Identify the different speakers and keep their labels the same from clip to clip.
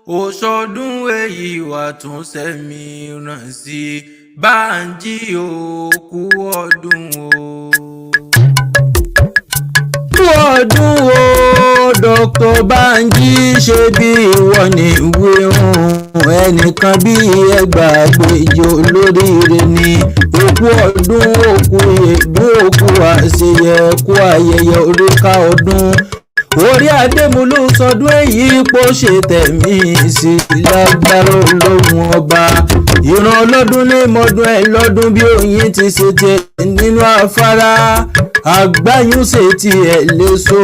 Speaker 1: òṣọdún èyí wà tún sẹ́mi ràn sí Bánjí o kú ọdún o. Kú ọdún o Dr. Bánjí ṣe bí ìwọ ní ìwé ohun ẹnìkan bí ẹgbàágbèjì olóríire ni òkú ọdún òkú èdú òkú àṣeyẹ kú ayẹyẹ oríkà ọdún orí adémúlú sọdún èyí pò ṣe tẹ̀mí sí lágbára olóhùn ọba ìran ọlọ́dún ní mọ́dún ẹ̀ lọ́dún bí oyin ti ṣe tiẹ̀ nínú afárá àgbáyúnṣe tiẹ̀ léso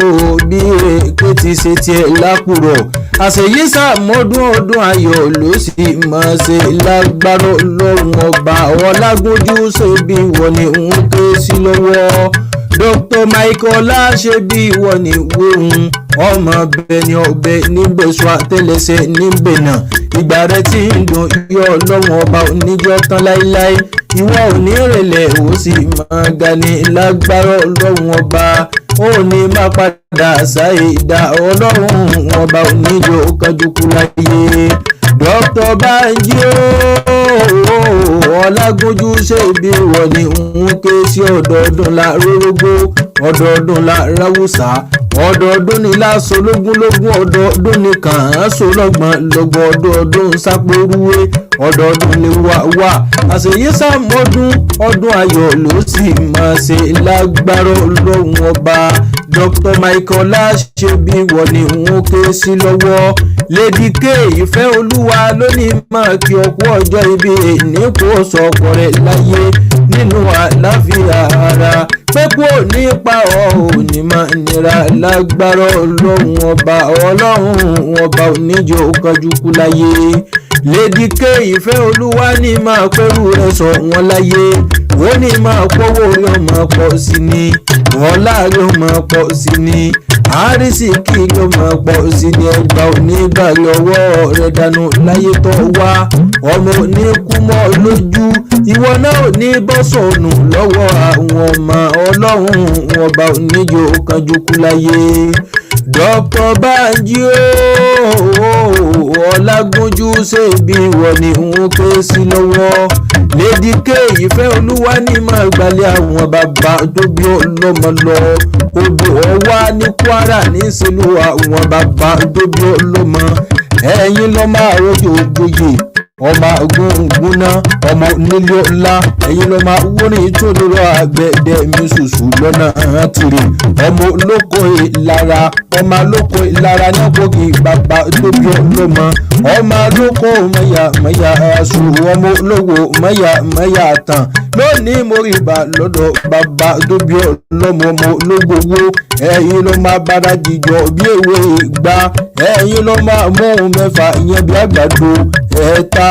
Speaker 1: bí èké ti ṣe tiẹ̀ lákùrọ̀ àṣeyí sàmọ́dún ọdún ayọ̀ ló sì máa ṣe lágbára olóhùn ọba ọlágúnjú ṣe bí wọ́n ní ń ké sí lọ́wọ́ Dr. Michael ṣe bí ìwọ ní wóhun ọmọ bẹ́ẹ̀ ni ọbẹ̀ níbẹ̀ sọ àtẹ́lẹsẹ̀ níbẹ̀ náà ìgbà rẹ tí ń dùn yọ ọlọ́run ọba oníjọ́ tán láíláí ìwọ ò ní ìrẹ̀lẹ̀ ó sì máa ga ní lágbára ọlọ́run ọba ó ní má padà sáyé ìdá ọlọ́run ọba oníjọ́ kájúkú láyé Dr. Bánjí ọlágúnjú ṣe bí ìwọ ní ń ké sí ọdọọdún la rórógbó ọdọọdún la ráwùsà ọdọọdún ni láṣọ lógúnlógún ọdọọdún ni kàn án so lọ́gbọ̀n lọ́gbọ̀n ọdọọdún sápórúwé ọdọọdún lè wà àṣeyí sàmọ́dún ọdún ayọ̀ ló sì máa ṣe lágbára ọlọ́run ọba Dr. Michael ṣe bí ìwọ ní ń ké sí lọ́wọ́ Lady K ìfẹ́ olúwa lónìí máa kí ọkú ọjọ́ ibi èní kó sọ̀kọ̀ rẹ̀ láyé nínú àlàáfíà ara pé kó nípa òní máa nira lágbára ọlọ́run ọba oníjó kájúkú láyé Lady K ìfẹ́ olúwa ní máa pẹ́rù rẹ̀ sọ wọn láyé ó ní máa pọ́wọ́ rẹ̀ ọmọ pọ̀ sí ni ọlá rẹ̀ ọmọ pọ̀ sí ni àrísìkí ló máa pọ̀ sí ni ẹgbà onígbàlẹ̀ ọwọ́ rẹ̀ dànù láyé tó wá ọmọ oníkúmọ̀ lójú ìwọ náà ò ní bọ́ sọnù lọ́wọ́ àwọn ọmọ ọlọ́run ọba oníjó kájúkú láyé Dr. Bánjí ọlágúnjú ṣe bí ìwọ ní ń ké sí lọ́wọ́ Lady K ìfẹ́ olúwa ní máa gbalẹ̀ àwọn bàbá tó bí ọlọ́mọ lọ odò ọwá ní Kwara ní sílùú àwọn bàbá tó bí ọlọ́mọ ẹ̀yin lọ́ máa rọ́jò gboyè ọmọ ògúnná ọmọ nílé ọlá ẹ̀yin lọ́ máa wórin tó lọ́rọ̀ àgbẹ̀dẹ mi ṣùṣù lọ́nà àtìrì ọmọ olóko ìlara ọmọ olóko ìlara ní ọgbọ́gì bàbá tó bí ọlọ́mọ ọmọ olóko mẹ́yà aṣù ọmọ olówó mẹ́yà tán lónìí mo rí ibà lọ́dọ̀ bàbá tó bí ọlọ́mọ ọmọ ológbòwò ẹ̀yin lọ́ máa bára jíjọ bí ewé ìgbà ẹ̀yin lọ́ máa mú mẹ́fà ìyẹn bí àgbàdo ẹ̀ta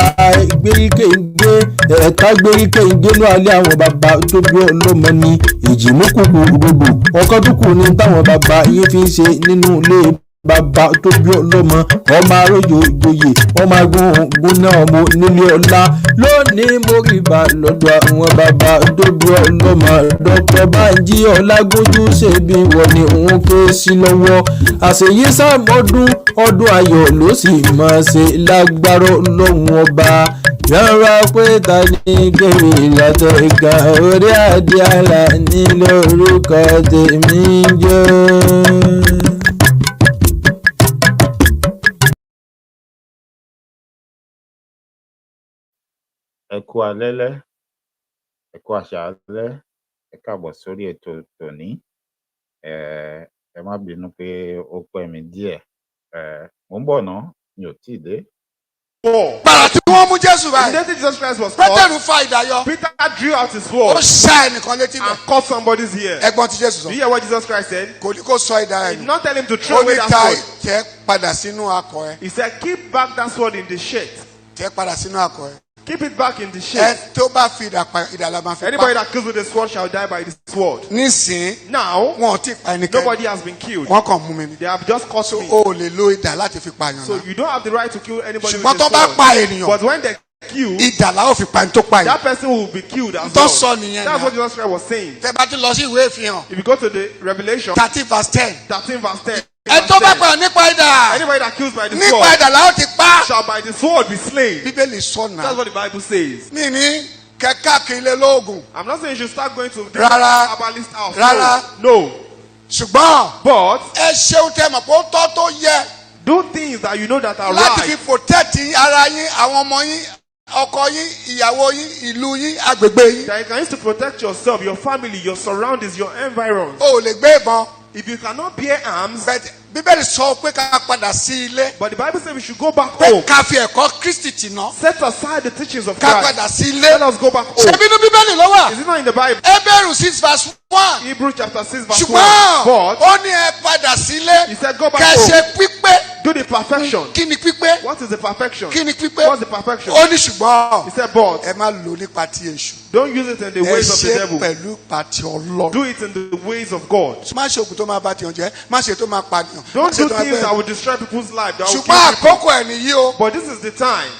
Speaker 1: gbèríkèǹgé ní alẹ́ àwọn bàbá tó bí ọlọ́mọ ní èjìmókùkù gbogbo ọkọ̀ tó kù ní táwọn bàbá yín fi ń ṣe nínú ilé bàbá tó bí ọlọ́mọ ọmọ arójò ìjòyè ọmọ agúngúnná ọmọ nílé ọlá lónìí mo rí bá lọ́dọ̀ àwọn bàbá tó bí ọlọ́mọ Dr. Bánjí ọlágúnjú ṣe bí wọ́n ní òun ké sí lọ́wọ́ àṣeyí sàmọ́dún ọdún ayọ̀ ló sì máa ṣe lágbára ọlọ́run ọba yàrá pé ta ní kéré látẹ̀ka orí adé àlà ní lórúkọ tèmi jẹ́.
Speaker 2: Ẹ kú alẹ́lẹ́, ẹ kú àṣálẹ́, ẹ káàbọ̀ sórí ètò tòní. Ẹ má bínú pé ó pẹ́ mi díẹ̀. Mo ń bọ̀ ná, mi ò tíì dé.
Speaker 3: Gbàrà tí wọ́n mú Jésù
Speaker 4: The
Speaker 3: báyìí.
Speaker 4: day Jesus Christ was caught,
Speaker 3: Pétérù fa ìdáyọ.
Speaker 4: Peter drew out his
Speaker 3: Ó
Speaker 4: sword
Speaker 3: ṣá ẹnìkan létí
Speaker 4: and
Speaker 3: bẹ̀.
Speaker 4: cut somebody's ear.
Speaker 3: Ẹ̀gbọ́n tí Jésù
Speaker 4: Do
Speaker 3: sọ.
Speaker 4: you hear what Jesus Christ said?
Speaker 3: Kò ní kó sọ ìdá
Speaker 4: He
Speaker 3: ẹ̀
Speaker 4: did
Speaker 3: nù.
Speaker 4: not tell him to
Speaker 3: Ó
Speaker 4: throw away
Speaker 3: ní
Speaker 4: that
Speaker 3: ta
Speaker 4: sword.
Speaker 3: tẹ́ padà sínú akọ ẹ.
Speaker 4: He said, keep back that sword in the shirt.
Speaker 3: Tẹ́ padà sínú akọ ẹ.
Speaker 4: Keep it back in the
Speaker 3: Ẹ
Speaker 4: shirt.
Speaker 3: tó bá fi ìdàlà máa fi
Speaker 4: Anybody
Speaker 3: pa.
Speaker 4: that kills with the sword shall die by the sword.
Speaker 3: Nísìn
Speaker 4: Now,
Speaker 3: wọn ò tí ì pa ẹnikẹ́ni.
Speaker 4: nobody has been killed.
Speaker 3: Wọ́n kàn mú mi ni.
Speaker 4: They have just caught
Speaker 3: So
Speaker 4: me.
Speaker 3: o ò lè lo ìdà láti fi pààyàn
Speaker 4: So
Speaker 3: náà.
Speaker 4: you don't have the right to kill anybody with
Speaker 3: Ṣùgbọ́n tó
Speaker 4: a
Speaker 3: bá pa
Speaker 4: sword.
Speaker 3: ènìyàn,
Speaker 4: But when they kill,
Speaker 3: ìdàlà ó fi pa ẹni tó pa
Speaker 4: that
Speaker 3: yìí.
Speaker 4: person will be killed as
Speaker 3: Tó
Speaker 4: well.
Speaker 3: sọ nìyẹn
Speaker 4: That's
Speaker 3: náà.
Speaker 4: what Jesus Christ was saying.
Speaker 3: Tẹ́ bá tún lọ sí ìwé ìfihàn
Speaker 4: If you go to the Revelation
Speaker 3: 30 verse 10.
Speaker 4: 13 verse 10,
Speaker 3: ẹ tó bá pààyàn nípa idà.
Speaker 4: Anybody that kills by the
Speaker 3: nípa
Speaker 4: sword
Speaker 3: idà la ó ti pa.
Speaker 4: shall by the sword be slain.
Speaker 3: Bíbélì sọ̀nà.
Speaker 4: That's what the Bible says.
Speaker 3: mi ní kẹ̀kẹ́ kìlẹ̀ lóògùn.
Speaker 4: I'm not saying you should start going to the
Speaker 3: Rárá.
Speaker 4: herbalist house.
Speaker 3: Rárá.
Speaker 4: No.
Speaker 3: ṣùgbọ́n
Speaker 4: But
Speaker 3: ẹ ṣeun tẹ mọ̀ pé ó tọ́ tó yẹ.
Speaker 4: do things that you know that are
Speaker 3: láti fi
Speaker 4: right.
Speaker 3: protect ara yín, àwọn ọmọ yín, ọkọ yín, ìyàwó yín, ìlú yín, agbègbè yín.
Speaker 4: That you can use to protect yourself, your family, your surroundings, your environs.
Speaker 3: o ò lè gbé ìbọn.
Speaker 4: If you cannot bear arms,
Speaker 3: But Bíbélì sọ pé ká padà sí ilé.
Speaker 4: but the Bible says we should go back
Speaker 3: pé
Speaker 4: home.
Speaker 3: ká fi ẹ̀kọ́ Kristi tì ná.
Speaker 4: Set aside the teachings of
Speaker 3: ká
Speaker 4: Christ.
Speaker 3: padà sí
Speaker 4: Let
Speaker 3: ilé.
Speaker 4: us go back
Speaker 3: ṣé
Speaker 4: home.
Speaker 3: bínú Bíbélì ló wà?
Speaker 4: Is it not in the Bible?
Speaker 3: Hébérù 6:1.
Speaker 4: Hebrews chapter 6 verse 1.
Speaker 3: ṣùgbọ́n
Speaker 4: But
Speaker 3: ó ní ẹ padà sílé.
Speaker 4: he said, go back
Speaker 3: kẹ́
Speaker 4: home.
Speaker 3: ṣe pípé.
Speaker 4: Do the perfection.
Speaker 3: kí ni pípé?
Speaker 4: What is the perfection?
Speaker 3: kí ni pípé?
Speaker 4: What's the perfection?
Speaker 3: ó ní ṣùgbọ́n
Speaker 4: He said, but
Speaker 3: ẹ má lò nípa ti èṣù.
Speaker 4: don't use it in the
Speaker 3: ẹ
Speaker 4: ways of the
Speaker 3: ṣe
Speaker 4: devil.
Speaker 3: pẹ̀lú pàtì Ọlọ́run.
Speaker 4: Do it in the ways of God.
Speaker 3: má ṣe ògùn tó máa bá tiyan jẹ́, má ṣe tó máa pànìyàn. má
Speaker 4: Don't
Speaker 3: ṣe
Speaker 4: do
Speaker 3: tó máa
Speaker 4: things that
Speaker 3: gbẹ̀rù.
Speaker 4: will destroy people's life. That will
Speaker 3: ṣùgbọ́n
Speaker 4: kill people.
Speaker 3: àkókò ẹ̀ nìyí o.
Speaker 4: But this is the time.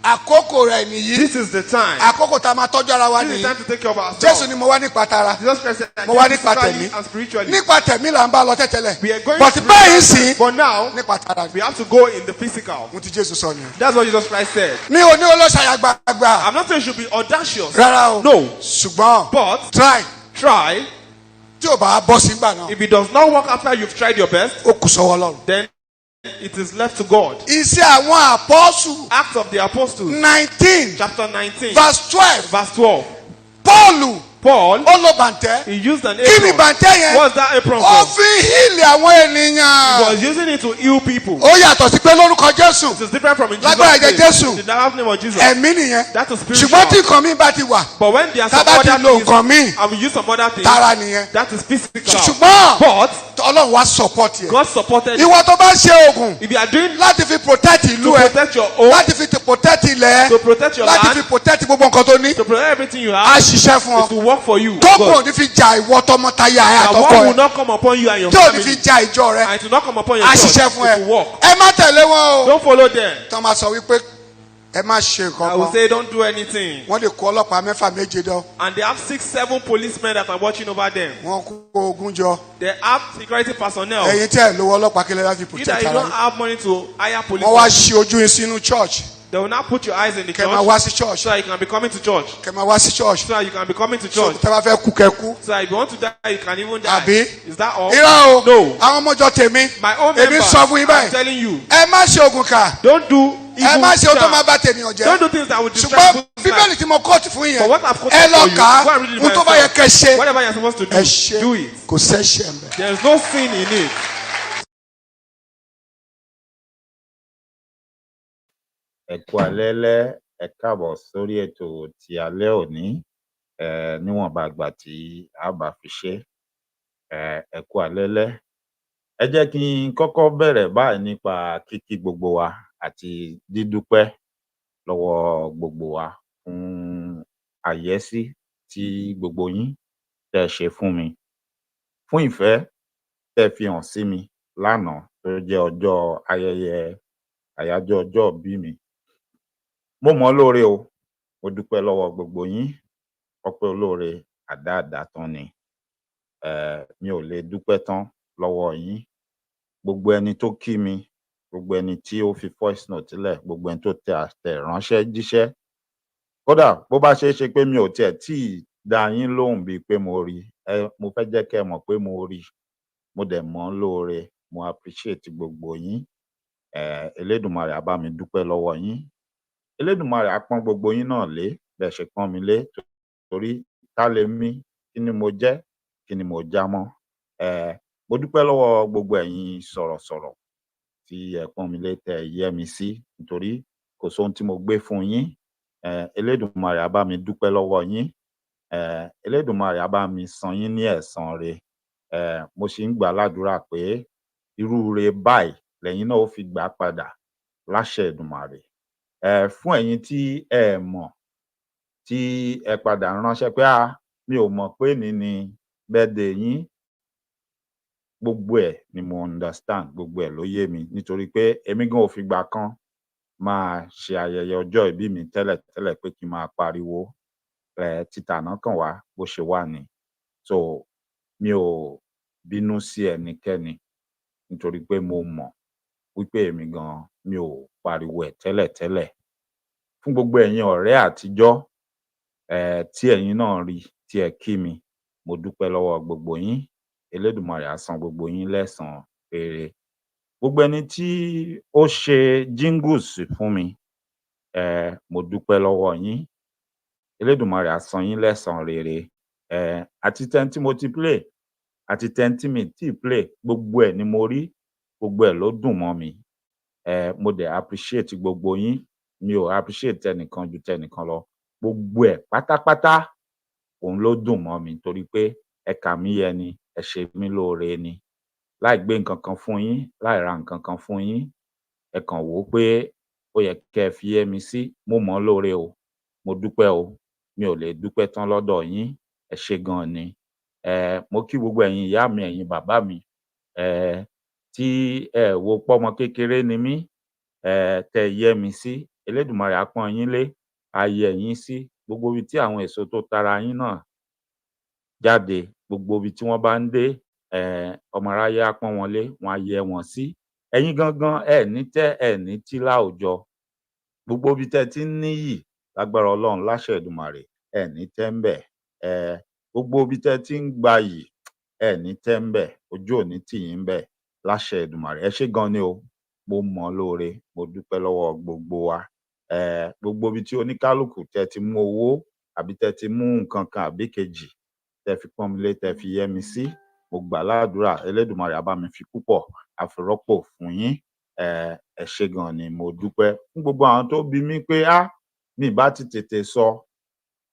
Speaker 3: àkókò rẹ̀ nìyí.
Speaker 4: This is the time.
Speaker 3: àkókò tá a máa tọ́jú ara wa
Speaker 4: This is the
Speaker 3: nìyí.
Speaker 4: time to take care of
Speaker 3: Jésù
Speaker 4: ourselves.
Speaker 3: ni mo wá nípa tara.
Speaker 4: Jesus Christ said, I
Speaker 3: mo wá
Speaker 4: came
Speaker 3: nípa
Speaker 4: physically
Speaker 3: tẹ̀mí.
Speaker 4: and spiritually.
Speaker 3: nípa tẹ̀mí là ń bá lọ tẹ́tẹ́lẹ̀.
Speaker 4: We are going
Speaker 3: but báyìí sí
Speaker 4: But now,
Speaker 3: nípa tara ni.
Speaker 4: we have to go in the physical.
Speaker 3: mo ti Jésù sọ nìyẹn.
Speaker 4: That's what Jesus Christ said.
Speaker 3: mi ò ní olóṣàyà gbàgbà.
Speaker 4: I'm not saying you should be audacious.
Speaker 3: rárá o.
Speaker 4: No.
Speaker 3: ṣùgbọ́n
Speaker 4: But
Speaker 3: try
Speaker 4: try.
Speaker 3: tí ò bá bọ́ sí gbà náà.
Speaker 4: If it does not work after you've tried your best,
Speaker 3: ó kù sọ́wọ́ Ọlọ́run.
Speaker 4: then it is left to God.
Speaker 3: iṣẹ́ àwọn àpọ́sù
Speaker 4: Acts of the Apostles,
Speaker 3: 19
Speaker 4: chapter 19,
Speaker 3: verse 12.
Speaker 4: verse 12.
Speaker 3: Pọ́ọ̀lù
Speaker 4: Paul,
Speaker 3: ó lo bàǹtẹ́.
Speaker 4: he used an
Speaker 3: kí ni
Speaker 4: apron.
Speaker 3: bàǹtẹ́ yẹn?
Speaker 4: What's that apron
Speaker 3: ó
Speaker 4: for?
Speaker 3: fi híìlì àwọn
Speaker 4: He
Speaker 3: ènìyàn.
Speaker 4: was using it to heal people.
Speaker 3: ó yàtọ̀ sí pé lórúkọ Jésù.
Speaker 4: It is different from in
Speaker 3: Lágbára
Speaker 4: Jesus'
Speaker 3: ẹ̀jẹ̀ Jésù.
Speaker 4: name. In the name of Jesus.
Speaker 3: ẹ̀mí nìyẹn.
Speaker 4: That is
Speaker 3: ṣùgbọ́n tí
Speaker 4: spiritual.
Speaker 3: nǹkan mi bá ti wà.
Speaker 4: But when there are
Speaker 3: tá
Speaker 4: some
Speaker 3: bá ti
Speaker 4: other
Speaker 3: lo
Speaker 4: things,
Speaker 3: nǹkan mi.
Speaker 4: and we use some other things,
Speaker 3: tara nìyẹn.
Speaker 4: that is physical.
Speaker 3: ṣùgbọ́n
Speaker 4: But
Speaker 3: Ọlọ́run wá support yẹ.
Speaker 4: God supported it.
Speaker 3: ìwọ tó bá ń ṣe oògùn
Speaker 4: If you are doing
Speaker 3: láti fi protect ìlú
Speaker 4: to
Speaker 3: ẹ,
Speaker 4: protect your own,
Speaker 3: láti fi protect ilẹ̀ ẹ,
Speaker 4: to protect your
Speaker 3: láti fi
Speaker 4: land,
Speaker 3: protect gbogbo nǹkan tó ní,
Speaker 4: to protect everything you
Speaker 3: á
Speaker 4: have,
Speaker 3: ṣiṣẹ́ fún
Speaker 4: is
Speaker 3: ọ.
Speaker 4: to work for you.
Speaker 3: tó
Speaker 4: God.
Speaker 3: kò ní fi jà ìwọ tọmọtaya ẹ
Speaker 4: That
Speaker 3: àtọkọ
Speaker 4: one will
Speaker 3: ẹ,
Speaker 4: not come upon you and your
Speaker 3: tí ò ní fi
Speaker 4: family,
Speaker 3: jà ìjọ rẹ,
Speaker 4: and it will not come upon your
Speaker 3: á
Speaker 4: church.
Speaker 3: ṣiṣẹ́ fún
Speaker 4: It will work.
Speaker 3: ẹ. ẹ má tẹ̀lé wọn o.
Speaker 4: Don't follow them.
Speaker 3: tí wọ́n máa sọ wípé ẹ má ṣe
Speaker 4: I
Speaker 3: nǹkan
Speaker 4: will
Speaker 3: kan,
Speaker 4: say don't do anything.
Speaker 3: wọ́n lè kó ọlọ́pàá mẹ́fà méje dán,
Speaker 4: And they have 6, 7 policemen that are watching over them.
Speaker 3: wọ́n kó ogun jọ.
Speaker 4: They have security personnel.
Speaker 3: ẹ̀yin tẹ́ ẹ̀ lówó ọlọ́pàá kílẹ̀ láti
Speaker 4: You
Speaker 3: protect
Speaker 4: that you
Speaker 3: ara
Speaker 4: don't
Speaker 3: yín.
Speaker 4: have money to hire police,
Speaker 3: wọ́n wá ṣí ojú yín sínú church.
Speaker 4: they will not put your eyes in the
Speaker 3: kẹ́ máa
Speaker 4: church
Speaker 3: wá sí church.
Speaker 4: so that you can be coming to church.
Speaker 3: kẹ́ máa wá sí church.
Speaker 4: So that you can be coming to
Speaker 3: so
Speaker 4: church.
Speaker 3: tẹ́ bá fẹ́ kú kẹ́ kú.
Speaker 4: So that if you want to die, you can even die.
Speaker 3: Àbí?
Speaker 4: Is that all?
Speaker 3: irọ́ o.
Speaker 4: No.
Speaker 3: àwọn ọmọjọ tèmi.
Speaker 4: My own
Speaker 3: èmi
Speaker 4: members,
Speaker 3: sọ fún yín
Speaker 4: I'm
Speaker 3: báyìí.
Speaker 4: telling you,
Speaker 3: ẹ má ṣe oògùn kà.
Speaker 4: don't do
Speaker 3: ẹ
Speaker 4: evil
Speaker 3: má ṣe ohun tó máa
Speaker 4: stuff.
Speaker 3: bá tènìyàn jẹ́.
Speaker 4: Don't do things that will destroy
Speaker 3: ṣùgbọ́n
Speaker 4: people's
Speaker 3: bíbélì
Speaker 4: life.
Speaker 3: tí mo kóòtù fún yín
Speaker 4: But
Speaker 3: yẹn,
Speaker 4: what I've quoted
Speaker 3: ẹ lọ
Speaker 4: for you,
Speaker 3: kà á
Speaker 4: go and read it by
Speaker 3: ohun tó bá yẹ
Speaker 4: yourself.
Speaker 3: kẹ́ ṣe.
Speaker 4: Whatever you're supposed to do,
Speaker 3: ẹ ṣe
Speaker 4: do it.
Speaker 3: kò sẹ́ṣẹ̀ mbẹ̀.
Speaker 4: There is no sin in it.
Speaker 2: Ẹ kú alẹ́lẹ́, ẹ káàbọ̀ sórí ètò ti alẹ́ òní. Níwọ̀nba ìgbà tí a bá fi ṣe. Ẹ kú alẹ́lẹ́. Ẹ jẹ́ kí n kọ́kọ́ bẹ̀rẹ̀ báyìí nípa kíkí gbogbo wa àti dídúpẹ́ lọ́wọ́ gbogbo wa fún àyẹ́sí tí gbogbo yín tẹ́ ṣe fún mi, fún ìfẹ́ tẹ́ fi hàn sí mi lánàá tó jẹ́ ọjọ́ ayẹyẹ àyájọ́ ọjọ́ ìbí mi. Mo mọ̀ ọ́ lóore o, mo dúpẹ́ lọ́wọ́ gbogbo yín, ọpẹ́ olóore àdáàdá tán ni. Mi ò lè dúpẹ́ tán lọ́wọ́ yín. Gbogbo ẹni tó kí mi, gbogbo ẹni tí ó fi voice note sílẹ̀, gbogbo ẹni tó tẹ àtẹ̀ránṣẹ́ jíṣẹ́. Kódà bó bá ṣeé ṣe pé mi ò tiẹ̀ tíì dá yín lóhùn bíi pé mo rí, mo fẹ́ jẹ́ kẹ́ ẹ mọ̀ pé mo rí. Mo dẹ̀ mọ̀ ọ́ lóore, mo appreciate gbogbo yín. Elédùmarè á bá mi dúpẹ́ lọ́wọ́ yín. Elédùmarè á pọ́n gbogbo yín náà lé bẹ́ẹ̀ ṣe pọ́n mi lé, torí ká lè mí, kí ni mo jẹ́, kí ni mo já mọ́. Mo dúpẹ́ lọ́wọ́ gbogbo ẹ̀yin sọ̀rọ̀sọ̀rọ̀ tí ẹ pọ́n mi lé tẹ́ ẹ yẹ́ mi sí, nítorí kò sóhun tí mo gbé fún yín. Elédùmarè á bá mi dúpẹ́ lọ́wọ́ yín. Elédùmarè á bá mi san yín ní ẹ̀san re. Mo sì ń gbà ládùúrà pé irú re báyìí lẹ́yìn náà ó fi gbà padà láṣẹ Èdùmàrè. Fún ẹ̀yin tí ẹ mọ̀, tí ẹ padà ránṣẹ́ pé mi ò mọ̀ pé èní ni birthday yín, gbogbo ẹ̀ ni mo understand, gbogbo ẹ̀ ló yé mi, nítorí pé èmi gan ò fìgbà kan máa ṣe ayẹyẹ ọjọ́ ìbí mi tẹ́lẹ̀tẹ́lẹ̀ pé kí n máa pariwo. Títàná kàn wá bó ṣe wà ni. So mi ò bínú sí ẹnikẹ́ni. nítorí pé mo mọ̀ wípé èmi gan mi ò pariwo ẹ̀ tẹ́lẹ̀tẹ́lẹ̀. Fún gbogbo ẹ̀yin ọ̀rẹ́ àtijọ́ tí ẹ̀yin náà rí tí ẹ kí mi, mo dúpẹ́ lọ́wọ́ gbogbo yín. Elédùmarè á san gbogbo yín lẹ́san rere. Gbogbo ẹni tí ó ṣe jingles fún mi, mo dúpẹ́ lọ́wọ́ yín. Elédùmarè á san yín lẹ́san rere. Àti tẹni tí mo ti play àti tẹni tí mi tíì play, gbogbo ẹ̀ ni mo rí, gbogbo ẹ̀ ló dùn mọ́ mi. Mo dẹ̀ appreciate gbogbo yín. Mi ò appreciate tẹnìkan ju tẹnìkan lọ. Gbogbo ẹ̀ pátápátá òun ló dùn mọ́ mi torí pé ẹ kà mí yẹ ni, ẹ ṣe mí lóore ni. Láì gbé nǹkan kan fún yín, láì ra nǹkan kan fún yín, ẹ kàn wò ó pé ó yẹ kí ẹ fi yẹ́ mi sí. Mo mọ̀ ọ́ lóore o. Mo dúpẹ́ o. Mi ò lè dúpẹ́ tán lọ́dọ̀ yín. Ẹ ṣé gan ni. Mo kí gbogbo ẹ̀yin ìyá mi, ẹ̀yin bàbá mi, tí ẹ wò pọ́mọ kékeré ni mí, tẹ yẹ́ mi sí. Elédùmarè á pọ́n yín lé, á yẹ́ yín sí. Gbogbo ibi tí àwọn èso tó tara yín náà jáde, gbogbo ibi tí wọ́n bá ń dé, ọmọ aráyé á pọ́n wọn lé, wọ́n á yẹ́ wọn sí. Ẹ̀yin gangan ẹ ní tẹ́, ẹ ní tí láwùjọ. Gbogbo ibi tẹ́ tí ń níyì lágbára Ọlọ́run láṣẹ Èdùmàrè, ẹ ní tẹ́ ń bẹ̀. Gbogbo ibi tẹ́ tí ń gbayì, ẹ ní tẹ́ ń bẹ̀. Ojú ò ní tì yín ń bẹ̀ láṣẹ Èdùmàrè. Ẹ ṣé gan ni o. Mo mọ̀ ọ́ lóore. Mo dúpẹ́ lọ́wọ́ gbogbo wa. Gbogbo ibi tí oníkálùkù tẹ́ ti mú owó àbí tẹ́ ti mú nǹkan kan àbí kejì, tẹ́ fi pọ́n mi lé, tẹ́ fi yẹ́ mi sí, mo gbà ládùúrà Elédùmarè á bá mi fi púpọ̀ á fi rọ́pò fún yín. Ẹ ṣé gan ni. Mo dúpẹ́. Fún gbogbo àwọn tó bi mí pé mi ì bá ti tètè sọ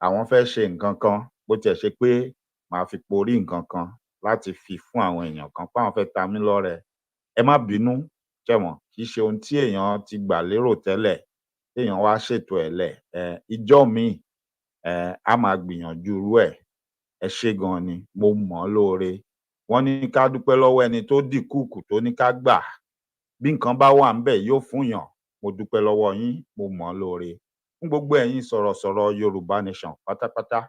Speaker 2: àwọn fẹ́ ṣe nǹkan kan, bó tiẹ̀ ṣe pé màá fi porí nǹkan kan láti fi fún àwọn èèyàn kan pé àwọn fẹ́ ta mí lọ́rẹ. Ẹ má bínú, ṣé ẹ mọ̀, kì í ṣe ohun tí èèyàn ti gbà lérò tẹ́lẹ̀, téèyàn wá ṣètò ẹ̀ lẹ̀. Ijọ́ míì, á máa gbìyànjú irú ẹ̀. Ẹ ṣé gan ni. Mo mọ̀ ọ́ lóore. Wọ́n ní ká dúpẹ́ lọ́wọ́ ẹni tó dìkúùkù tó ní ká gbà. Bí nǹkan bá wà ńbẹ̀ yóò fúnyàn. Mo dúpẹ́ lọ́wọ́ yín. Mo mọ̀ ọ́ lóore. Fún gbogbo ẹ̀yin sọ̀rọ̀sọ̀rọ̀ Yorùbá Nation pátápátá,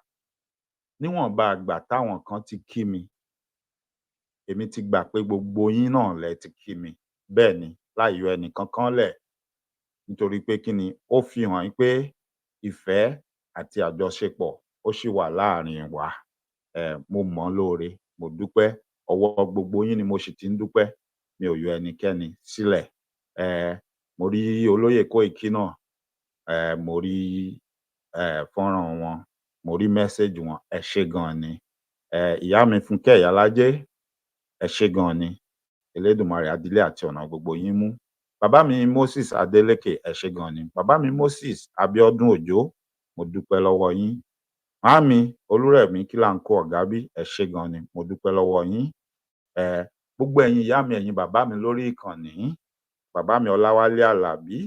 Speaker 2: níwọ̀nba ìgbà táwọn kan ti kí mi, èmi ti gbà pé gbogbo yín náà lẹ ti kí mi. Bẹ́ẹ̀ ni, láì yọ ẹnì kankan lẹ̀. Nítorí pé kí ni, ó fi hàn yín pé ìfẹ́ àti àjọṣepọ̀ ó ṣì wà láàrin wa. Mo mọ̀ ọ́ lóore. Mo dúpẹ́. Ọwọ́ gbogbo yín ni mo sì ti ń dúpẹ́. Mi ò yọ ẹnikẹ́ni sílẹ̀. Mo rí olóyè Kóìkí náà. Mo rí fọ́nrán wọn. Mo rí mẹ́séjì wọn. Ẹ ṣé gan ni. Ìyá mi Fúnkẹ́ Ìyálájé, ẹ ṣé gan ni. Elédùmarè á dilé àti ọ̀nà gbogbo yín mú. Bàbá mi Moses Adélékè, ẹ ṣé gan ni. Bàbá mi Moses Abíọ́dún Òjó, mo dúpẹ́ lọ́wọ́ yín. Màámi Olúrẹ̀mí Kílàńkó Ọ̀gábí, ẹ ṣé gan ni. Mo dúpẹ́ lọ́wọ́ yín. Gbogbo ẹ̀yin ìyá mi, ẹ̀yin bàbá mi lórí ìkànnì. Bàbá mi Ọláwálé Àlàbí,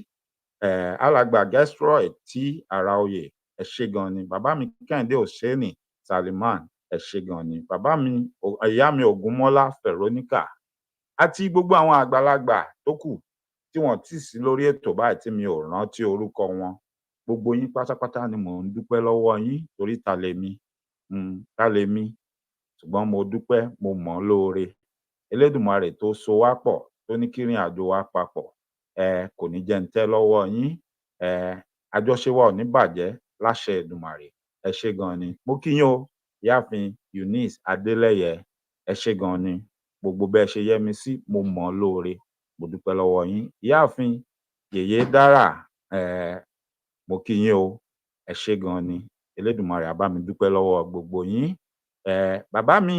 Speaker 2: alàgbà Gestroy tí Àràoyè, ẹ ṣé gan ni. Bàbá mi Kẹ́hìndé Òsénì Saliman, ẹ ṣé gan ni. Bàbá mi, ìyá mi Ògúnmọ́lá Veronica, àti gbogbo àwọn àgbàlagbà tó kù tí wọ́n tì sí lórí ètò báyìí tí mi ò rántí orúkọ wọn. Gbogbo yín pátápátá ni mò ń dúpẹ́ lọ́wọ́ yín torí ta lèmi. Ta lèmi. Ṣùgbọ́n mo dúpẹ́, mo mọ̀ ọ́ lóore. Elédùmarè tó so wá pọ̀, tó ní kí ìrìn àjò wa papọ̀, kò ní jẹ́ ń tẹ́ lọ́wọ́ yín. Àjọṣe wa ò ní bàjẹ́ láṣẹ Èdùmàrè. Ẹ ṣé gan ni. Mo kí yín o, ìyáàfin Eunice Adélẹ́yẹ, ẹ ṣé gan ni. Gbogbo bẹ́ẹ̀ ṣe yẹ́ mi sí, mo mọ̀ ọ́ lóore. Mo dúpẹ́ lọ́wọ́ yín. Ìyáàfin Yèyé Dára, mo kí yín o. Ẹ ṣé gan ni. Elédùmarè á bá mi dúpẹ́ lọ́wọ́ gbogbo yín. Bàbá mi,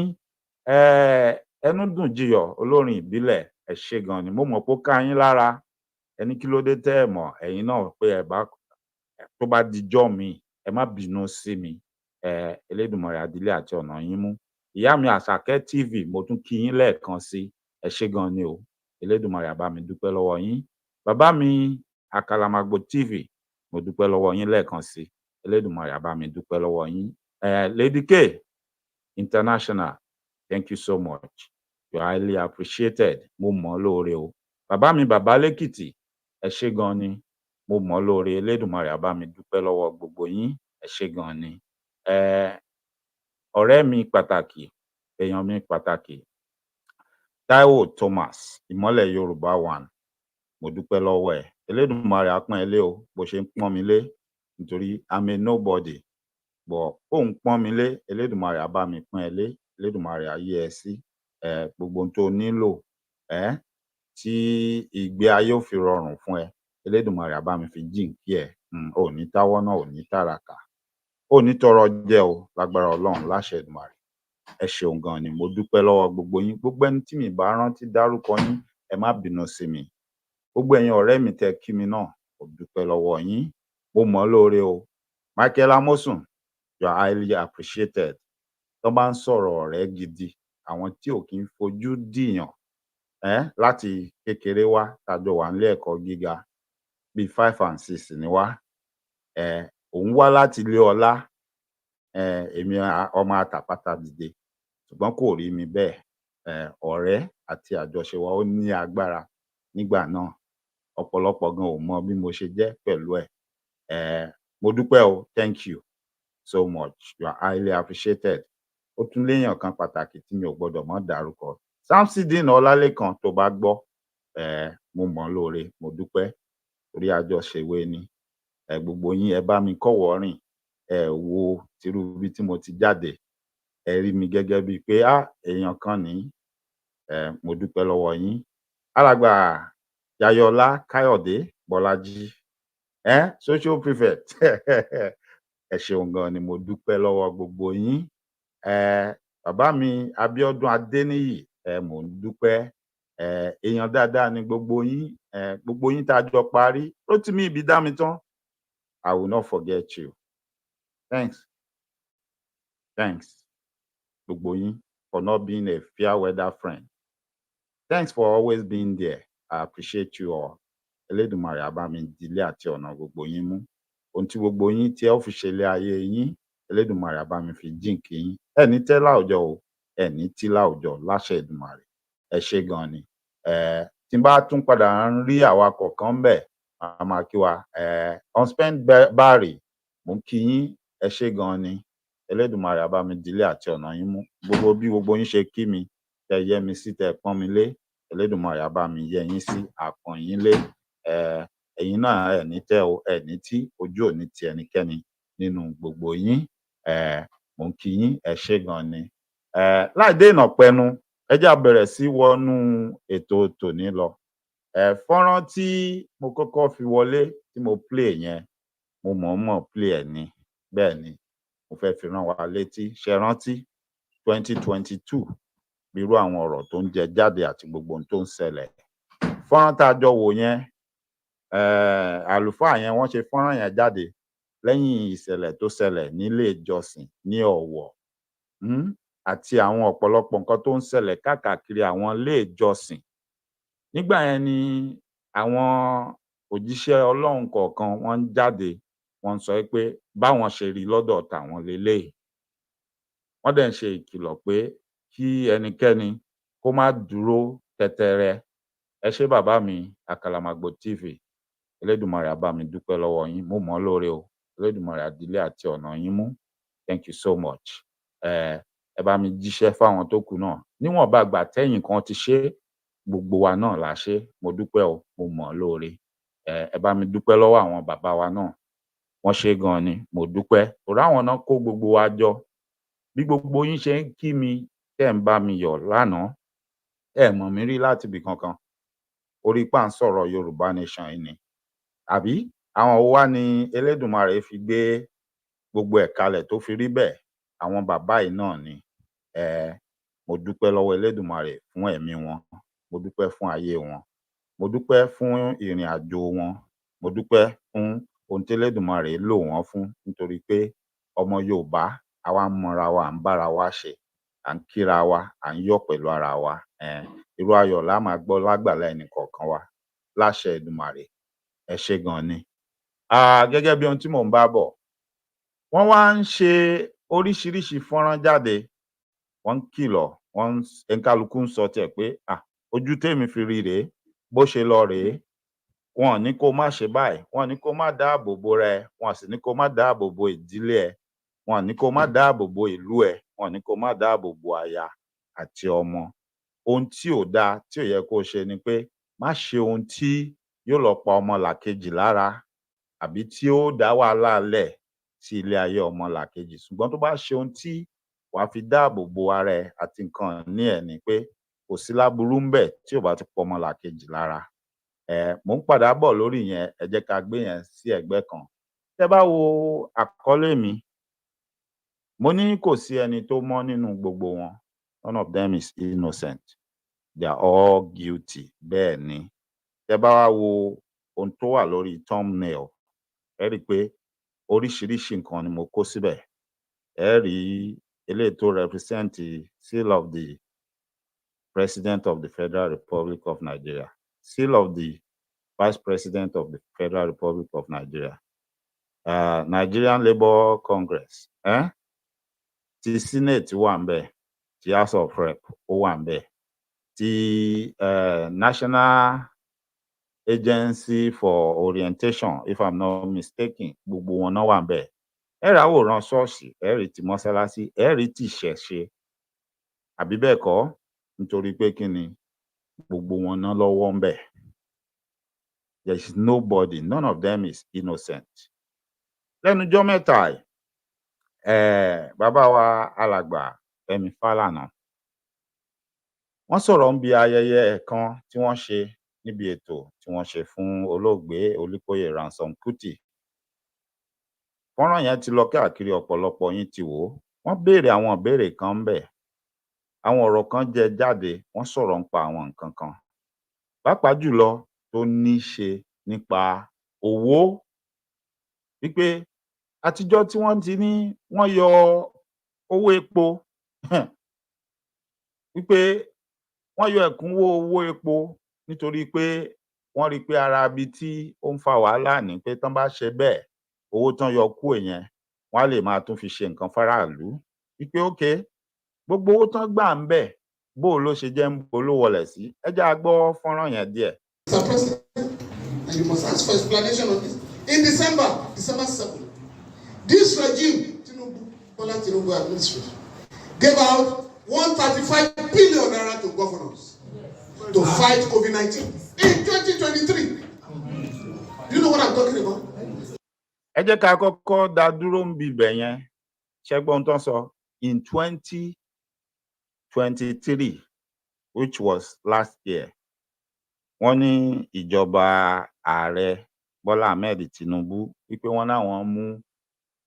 Speaker 2: Ẹnúdùnjiyọ̀ olórin ìbílẹ̀, ẹ ṣé gan ni. Mo mọ̀ pé ó ká yín lára. Ẹ ní kí ló dé tẹ́ ẹ mọ̀, ẹ̀yin náà pé tó bá dijọ́ mi, ẹ má bínú sí mi. Elédùmarè á dilé àti ọ̀nà yín mú. Ìyá mi Àṣàkẹ́ TV, mo tún kí yín lẹ́ẹ̀kan sí. Ẹ ṣé gan ni o. Elédùmarè á bá mi dúpẹ́ lọ́wọ́ yín. Bàbá mi Àkàlàmàgbò TV, mo dúpẹ́ lọ́wọ́ yín lẹ́ẹ̀kan sí. Elédùmarè á bá mi dúpẹ́ lọ́wọ́ yín. Lady K International, thank you so much. You are highly appreciated. Mo mọ̀ ọ́ lóore o. Bàbá mi Bàbá Lẹ́kìtì, ẹ ṣé gan ni. Mo mọ̀ ọ́ lóore. Elédùmarè á bá mi dúpẹ́ lọ́wọ́ gbogbo yín. Ẹ ṣé gan ni. Ọ̀rẹ́ mi pàtàkì, èèyàn mi pàtàkì, Táíwò Thomas Ìmọ́lẹ̀ Yorùbá One, mo dúpẹ́ lọ́wọ́ ẹ̀. Elédùmarè á pọ́n ẹ lé o bó ṣe ń pọ́n mi lé, nítorí I'm a nobody, but ó ń pọ́n mi lé. Elédùmarè á bá mi pọ́n ẹ lé, Elédùmarè á yẹ́ ẹ sí. Gbogbo ohun tó nílò tí ìgbé ayé ò fi rọrùn fún ẹ, Elédùmarè á bá mi fi jíǹkí ẹ. Ò ní táwọ́ náà, ò ní tàràkà, ò ní tọrọ jẹ o, lágbára Ọlọ́run láṣẹ Èdùmàrè. Ẹ ṣeun gan ni, mo dúpẹ́ lọ́wọ́ gbogbo yín. Gbogbo ẹni tí mi bá rántí dárúkọ yín, ẹ má bínú sí mi. Gbogbo ẹ̀yin ọ̀rẹ́ mi tẹ́ kí mi náà, mo dúpẹ́ lọ́wọ́ yín. Mo mọ̀ ọ́ lóore o. Michael Amosun, you are highly appreciated. Tó bá ń sọ̀rọ̀ ọ̀rẹ́ gidi, àwọn tí ò kí ń fojú dìyàn láti kékeré wá, tájọ wà nílé ẹ̀kọ́ gíga bíi 5 and 6 ni wá. Òun wá láti ilé ọlá, èmi ọmọ àtàpátá dìde, ṣùgbọ́n kò rí mi bẹ́ẹ̀. Ọ̀rẹ́ àti àjọṣe wa ó ní agbára nígbà náà. Ọ̀pọ̀lọpọ̀ gan ò mọ bí mo ṣe jẹ́ pẹ̀lú ẹ̀. Mo dúpẹ́ o, thank you so much, you are highly appreciated. Ó tún léèyàn kan pàtàkì tí mi ò gbọdọ̀ mọ́ dárúkọ. Samsideen Ọlálékan, tó bá gbọ́, mo mọ̀ ọ́ lóore, mo dúpẹ́, torí àjọṣèwé ni. Gbogbo yín ẹ bá mi kọ́wọ̀ọ́ rìn, ẹ wo tírú ibi tí mo ti jáde, ẹ rí mi gẹ́gẹ́ bíi pé èèyàn kan ní. Mo dúpẹ́ lọ́wọ́ yín. Alàgbà Jayọ̀lá Káyọ̀dé Bọ́lájí, social prefect, ẹ ṣeun gan ni, mo dúpẹ́ lọ́wọ́ gbogbo yín. Bàbá mi Abíọ́dún Adéníyì, mò ń dúpẹ́. Èèyàn dáadáa ni gbogbo yín. Gbogbo yín tá a jọ parí. Rótìmí Ìbídámitán, I will not forget you. Thanks gbogbo yín for not being a fair weather friend. Thanks for always being there. I appreciate you all. Elédùmarè á bá mi dilé àti ọ̀nà gbogbo yín mú. Ohun tí gbogbo yín tí ẹ ó fi ṣe ilé ayé yín, Elédùmarè á bá mi fi jíǹkí yín. Ẹ ní tẹ́ láwùjọ o, ẹ ní tí láwùjọ láṣẹ Èdùmàrè. Ẹ ṣé gan ni. Tí n bá tún padà ń rí àwa kọ̀ọ̀kan ńbẹ̀, màá máa kí wa. Unspent Barry, mo ń kí yín, ẹ ṣé gan ni. Elédùmarè á bá mi dilé àti ọ̀nà yín mú. Gbogbo bí gbogbo yín ṣe kí mi, tẹ́ yẹ́ mi sí, tẹ́ pọ́n mi lé, Elédùmarè á bá mi yẹ́ yín sí, àpọ́n yín lé. Ẹ̀yin náà ẹ ní tẹ́ o, ẹ ní tí, ojú ò ní ti ẹnikẹ́ni nínú gbogbo yín. Mo ń kí yín, ẹ ṣé gan ni. Láì dènà pẹnu, ẹ jẹ́ á bẹ̀rẹ̀ sí wọnú ètò tòní lọ. Fọ́nrán tí mo kọ́kọ́ fi wọlé, tí mo play yẹn, mo mọ̀ọ́mọ̀ play ẹ̀ ni. Bẹ́ẹ̀ ni, mo fẹ́ fi rán wa létí. Ṣẹ rántí 2022, irú àwọn ọ̀rọ̀ tó ń jẹ jáde àti gbogbo ohun tó ń ṣẹlẹ̀. Fọ́nrán tá a jọ wò yẹn, àlùfáà yẹn wọ́n ṣe fọ́nrán yẹn jáde lẹ́yìn ìṣẹ̀lẹ̀ tó ṣẹlẹ̀ nílé ìjọsìn ní Ọ̀wọ̀, àti àwọn ọ̀pọ̀lọpọ̀ nǹkan tó ń ṣẹlẹ̀ káàkiri àwọn ilé ìjọsìn. Nígbà yẹn ni àwọn òjíṣẹ́ Ọlọ́run kọ̀ọ̀kan wọ́n ń jáde, wọ́n ń sọ pé báwọn ṣe rí lọ́dọ̀ tàwọn leléyìí. Wọ́n dẹ̀ ń ṣe ìkìlọ̀ pé kí ẹnikẹ́ni kó má dúró tẹtẹrẹ. Ẹ ṣé bàbá mi Àkàlàmàgbò TV, Elédùmarè á bá mi dúpẹ́ lọ́wọ́ yín, mo mọ̀ ọ́ lóore o. Elédùmarè á dilé àti ọ̀nà yín mú. Thank you so much. Ẹ bá mi jíṣẹ́ fáwọn tó kù náà. Níwọ̀nba ìgbà tẹ́yìn kan ti ṣe, gbogbo wa náà la ṣe. Mo dúpẹ́ o, mo mọ̀ ọ́ lóore. Ẹ bá mi dúpẹ́ lọ́wọ́ àwọn bàbá wa náà. Wọ́n ṣé gan ni, mo dúpẹ́. Torí àwọn náà kó gbogbo wa jọ. Bí gbogbo yín ṣe ń kí mi, tẹ́ ń bá mi yọ̀ lánàá, ẹ mọ̀ mí rí láti ibì kankan. Orí pà ń sọ̀rọ̀ Yorùbá Nation yìí ni. Àbí àwọn wo wá ni Elédùmarè fi gbé gbogbo ẹ̀ kalẹ̀ tó fi rí bẹ́ẹ̀? Àwọn bàbá yìí náà ni. Mo dúpẹ́ lọ́wọ́ Elédùmarè fún ẹ̀mí wọn. Mo dúpẹ́ fún ayé wọn. Mo dúpẹ́ fún ìrìn àjò wọn. Mo dúpẹ́ fún ohun tí Elédùmarè lò wọ́n fún, nítorí pé ọmọ Yorùbá, àwa ń mọra wa, à ń bára wa ṣe, à ń kíra wa, à ń yọ̀ pẹ̀lú ara wa. Irú ayọ̀ la máa gbọ́ lágbàlá ẹnì kọ̀ọ̀kan wa láṣẹ Èdùmàrè. Ẹ ṣé gan ni. Gẹ́gẹ́ bí ohun tí mò ń bá bọ̀, wọ́n wá ń ṣe oríṣiríṣi fọ́nrán jáde. Wọ́n ń kìlọ̀, ẹnikálukú ń sọ tiẹ̀ pé ojú tèmi fi rí rèé, bó ṣe lọ rèé. Wọn ò ní kó má ṣe báyìí, wọn ò ní kó má dáàbò bo ra ẹ, wọn ò sì ní kó má dáàbò bo ìdílé ẹ, wọn ò ní kó má dáàbò bo ìlú ẹ, wọn ò ní kó má dáàbò bo aya àti ọmọ. ohun tí ò dáa tí ò yẹ kó ṣe ni pé má ṣe ohun tí yóò lọ pa ọmọlàkejì lára àbí tí ó dá wàhálà lẹ̀ sí ilé ayé ọmọlàkejì. Ṣùgbọ́n tó bá ṣe ohun tí wàá fi dáàbò bo ara ẹ àti nǹkan ní ẹ ni pé kò sí láburú ń bẹ̀ tí ò bá ti pa ọmọlàkejì lára. Mò ń padà bọ̀ lórí yẹn, ẹ jẹ́ ká gbé yẹn sí ẹ̀gbẹ́ kan. Tẹ́ bá wo àkọlé mi, mo ní kò sí ẹni tó mọ́ nínú gbogbo wọn. None of them is innocent. They are all guilty. Bẹ́ẹ̀ ni. Tẹ́ bá wá wo ohun tó wà lórí thumbnail, ẹ rí i pé oríṣiríṣi nǹkan ni mo kó síbẹ̀. Ẹ rí eléyìí tó represent seal of the President of the Federal Republic of Nigeria, seal of the Vice President of the Federal Republic of Nigeria, Nigerian Labour Congress, ti Senate wà ńbẹ̀, ti House of Rep ó wà ńbẹ̀, ti National Agency for Orientation, if I'm not mistaken, gbogbo wọn náà wà ńbẹ̀. Ẹ rí àwòrán ṣọ́ọ̀ṣì, ẹ rí ti mọ́sálásí, ẹ rí ti ìṣẹ̀ṣe, àbí bẹ́ẹ̀ kọ́? Nítorí pé kí ni gbogbo wọn náà lọ́wọ́ ńbẹ̀. There is nobody, none of them is innocent. Lẹ́nu ọjọ́ mẹ́ta yìí, bàbá wa alàgbà Fẹ́mi Fálànà, wọ́n sọ̀rọ̀ níbi ayẹyẹ kan tí wọ́n ṣe níbi ètò tí wọ́n ṣe fún olóògbé Olúkóyè Ransom Kuti. Fọ́nrán yẹn ti lọ káàkiri, ọ̀pọ̀lọpọ̀ yín ti wò ó. Wọ́n béèrè àwọn ìbéèrè kan ńbẹ̀. Àwọn ọ̀rọ̀ kan jẹ jáde, wọ́n sọ̀rọ̀ nípa àwọn nǹkan kan. Pàápàá jùlọ tó ní ṣe nípa owó. Wípé àtijọ́ tí wọ́n ti ní wọ́n yọ owó epo, wípé wọ́n yọ ẹ̀kúnwó owó epo nítorí pé wọ́n rí i pé ara ibi tí ó ń fa wàhálà ní pé tán bá ṣe bẹ́ẹ̀, owó tán yọ kúrò yẹn, wọ́n á lè máa tún fi ṣe nǹkan fáráàlú. Wípé okay, gbogbo owó tán gbà ń bẹ̀, bó ló ṣe jẹ́ ń bo ló wọlẹ̀ sí. Ẹ jẹ́ á gbọ́ fọ́nrán yẹn díẹ̀.
Speaker 5: Mr. President, and you must ask for explanation on this. In December 7, this regime, Tinubu administration, gave out 135 billion naira to governors to fight COVID-19 in 2023. Do you know what I'm talking about?
Speaker 2: Ẹ jẹ́ ká kọ́kọ́ dá dúró ń bi ibẹ̀ yẹn. Ṣẹ́gbọ́n tó ń sọ in 2023, which was last year, wọ́n ní ìjọba ààrẹ Bọ́lá Ahmed Tinubu wípé wọ́n náwọn mú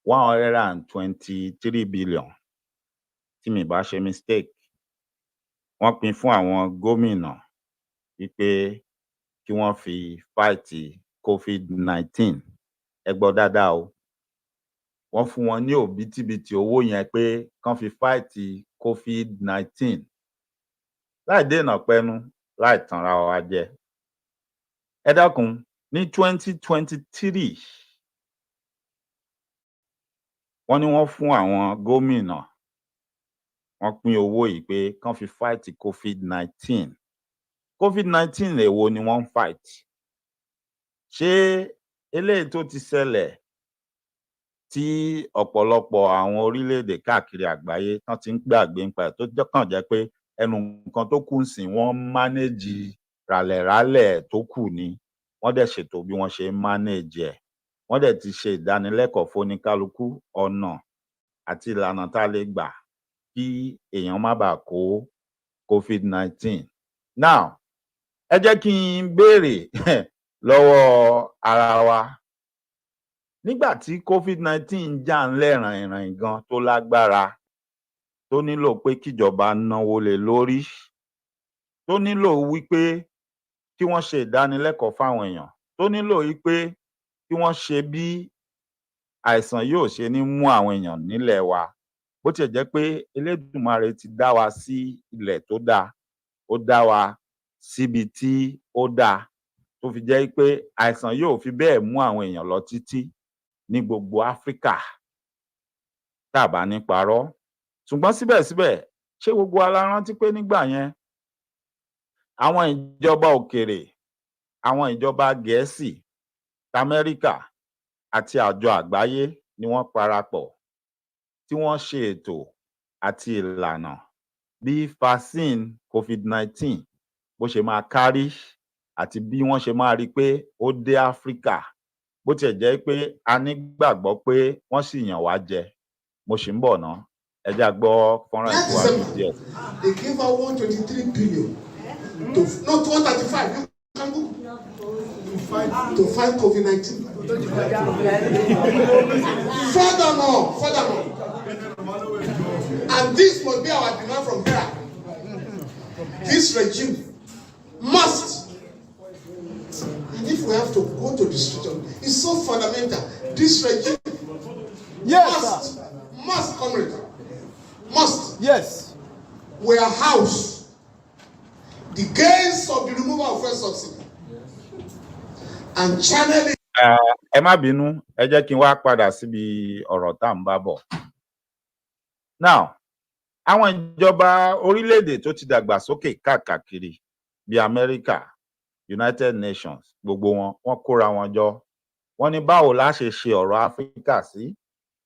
Speaker 2: 123 billion, tí mi bá ṣe mistake. Wọ́n pín fún àwọn gómìnà wípé kí wọ́n fi fight COVID-19. Ẹ gbọ́ dáadáa o. Wọ́n fún wọn ní òbítíbitì owó yẹn pé kán fi fight COVID-19. Láì dènà pẹnu, láì tanra wa jẹ. Ẹ dákun, ní 2023, wọ́n ní wọ́n fún àwọn gómìnà, wọ́n pín owó yìí pé kán fi fight COVID-19. COVID-19 èwo ni wọ́n ń fight? Ṣé eléyìí tó ti ṣẹlẹ̀ tí ọ̀pọ̀lọpọ̀ àwọn orílẹ̀-èdè káàkiri àgbáyé tán ti ń gbàgbé nípa ẹ̀, tó kàn jẹ́ pé ẹnu nǹkan tó kù ńsìn wọ́n manage ràlẹ̀rálẹ̀ tó kù ni. Wọ́n dẹ̀ ṣètò bí wọ́n ṣe ń manage ẹ̀. Wọ́n dẹ̀ ti ṣe ìdánilẹ́kọ̀ọ́ fóníkálukú ọ̀nà àti ìlànà tá a lè gbà kí èèyàn má bàa kó COVID-19. Now, ẹ jẹ́ kí n béèrè lọ́wọ́ ara wa. Nígbà tí COVID-19 jà ńlẹ̀ ràìnràìn gan tó lágbára, tó nílò pé kíjọba náwó lé lórí, tó nílò wípé kí wọ́n ṣe ìdánilẹ́kọ̀ọ́ fáwọn èèyàn, tó nílò wípé kí wọ́n ṣe bí àìsàn yóò ṣe ní mú àwọn èèyàn nílẹ̀ wa. Bó tiẹ̀ jẹ́ pé Elédùmarè ti dá wa sí ilẹ̀ tó dáa, ó dá wa síbi tí ó dáa, tó fi jẹ́ pé àìsàn yóò fi bẹ́ẹ̀ mú àwọn èèyàn lọ títí ní gbogbo Áfíríkà, tá a bá ní parọ́. Ṣùgbọ́n síbẹ̀síbẹ̀, ṣé gbogbo wa la rántí pé nígbà yẹn àwọn ìjọba òkèèrè, àwọn ìjọba Gẹ̀ẹ́sì, t'Amẹ́ríkà àti àjọ àgbáyé ni wọ́n parapọ̀ tí wọ́n ṣe ètò àti ìlànà bí vaccine COVID-19 bó ṣe máa kárí àti bí wọ́n ṣe máa rí pé ó dé Áfíríkà bó tiẹ̀ jẹ́ pé a nígbàgbọ́ pé wọ́n sì yàn wá jẹ. Mo ṣì ń bọ̀ ná. Ẹ jẹ́ a gbọ́ fọ́nrán
Speaker 5: Last
Speaker 2: ìtúwájú
Speaker 5: December,
Speaker 2: díẹ̀.
Speaker 5: they gave out 123 billion to not 135. You can go to fight COVID-19. Furthermore, and this must be our demand from here. This regime must, and if we have to go to the street, it's so fundamental. This regime must, comrade, must.
Speaker 6: Yes.
Speaker 5: Warehouse the gains of the removal of fuel subsidy and channel it.
Speaker 2: Ẹ má bínú, ẹ jẹ́ kí n wá padà síbi ọ̀rọ̀ tá à ń bá bọ̀. Now, àwọn ìjọba orílẹ̀-èdè tó ti dàgbà sókè káàkiri bíi Amẹ́ríkà, United Nations, gbogbo wọ́n kóra wọn jọ. Wọ́n ní báwo la ṣe ṣe ọ̀rọ̀ Áfíríkà sí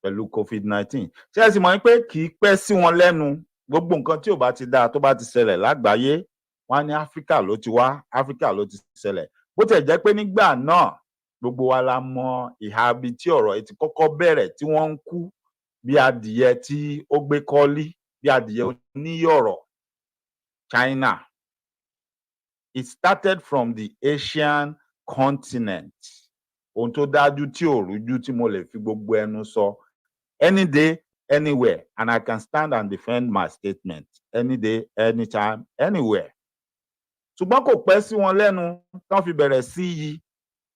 Speaker 2: pẹ̀lú COVID-19. Ṣé ẹ sì mọ̀ pé kì í pẹ́ sí wọn lẹ́nu gbogbo nǹkan tí ò bá ti dáa tó bá ti ṣẹlẹ̀ lágbàáyé wọ́n á ní Áfíríkà ló ti wá, Áfíríkà ló ti ṣẹlẹ̀. Bó tẹ̀ jẹ́ pé nígbà náà gbogbo wa la mọ ìhà ibi tí ọ̀rọ̀ yìí ti kọ́kọ́ bẹ̀rẹ̀ tí wọ́n ń kú bí adìyẹ tí ó gbé kọ́lí, bí adìyẹ oníyọ̀rọ̀. China. It started from the Asian continent. Ohun tó dájú tí ò rújú tí mo lè fi gbogbo ẹnu sọ. Any day, anywhere, and I can stand and defend my statement. Any day, anytime, anywhere. Ṣùgbọ́n kò pẹ́ sí wọn lẹ́nu tán fi bẹ̀rẹ̀ sí yí.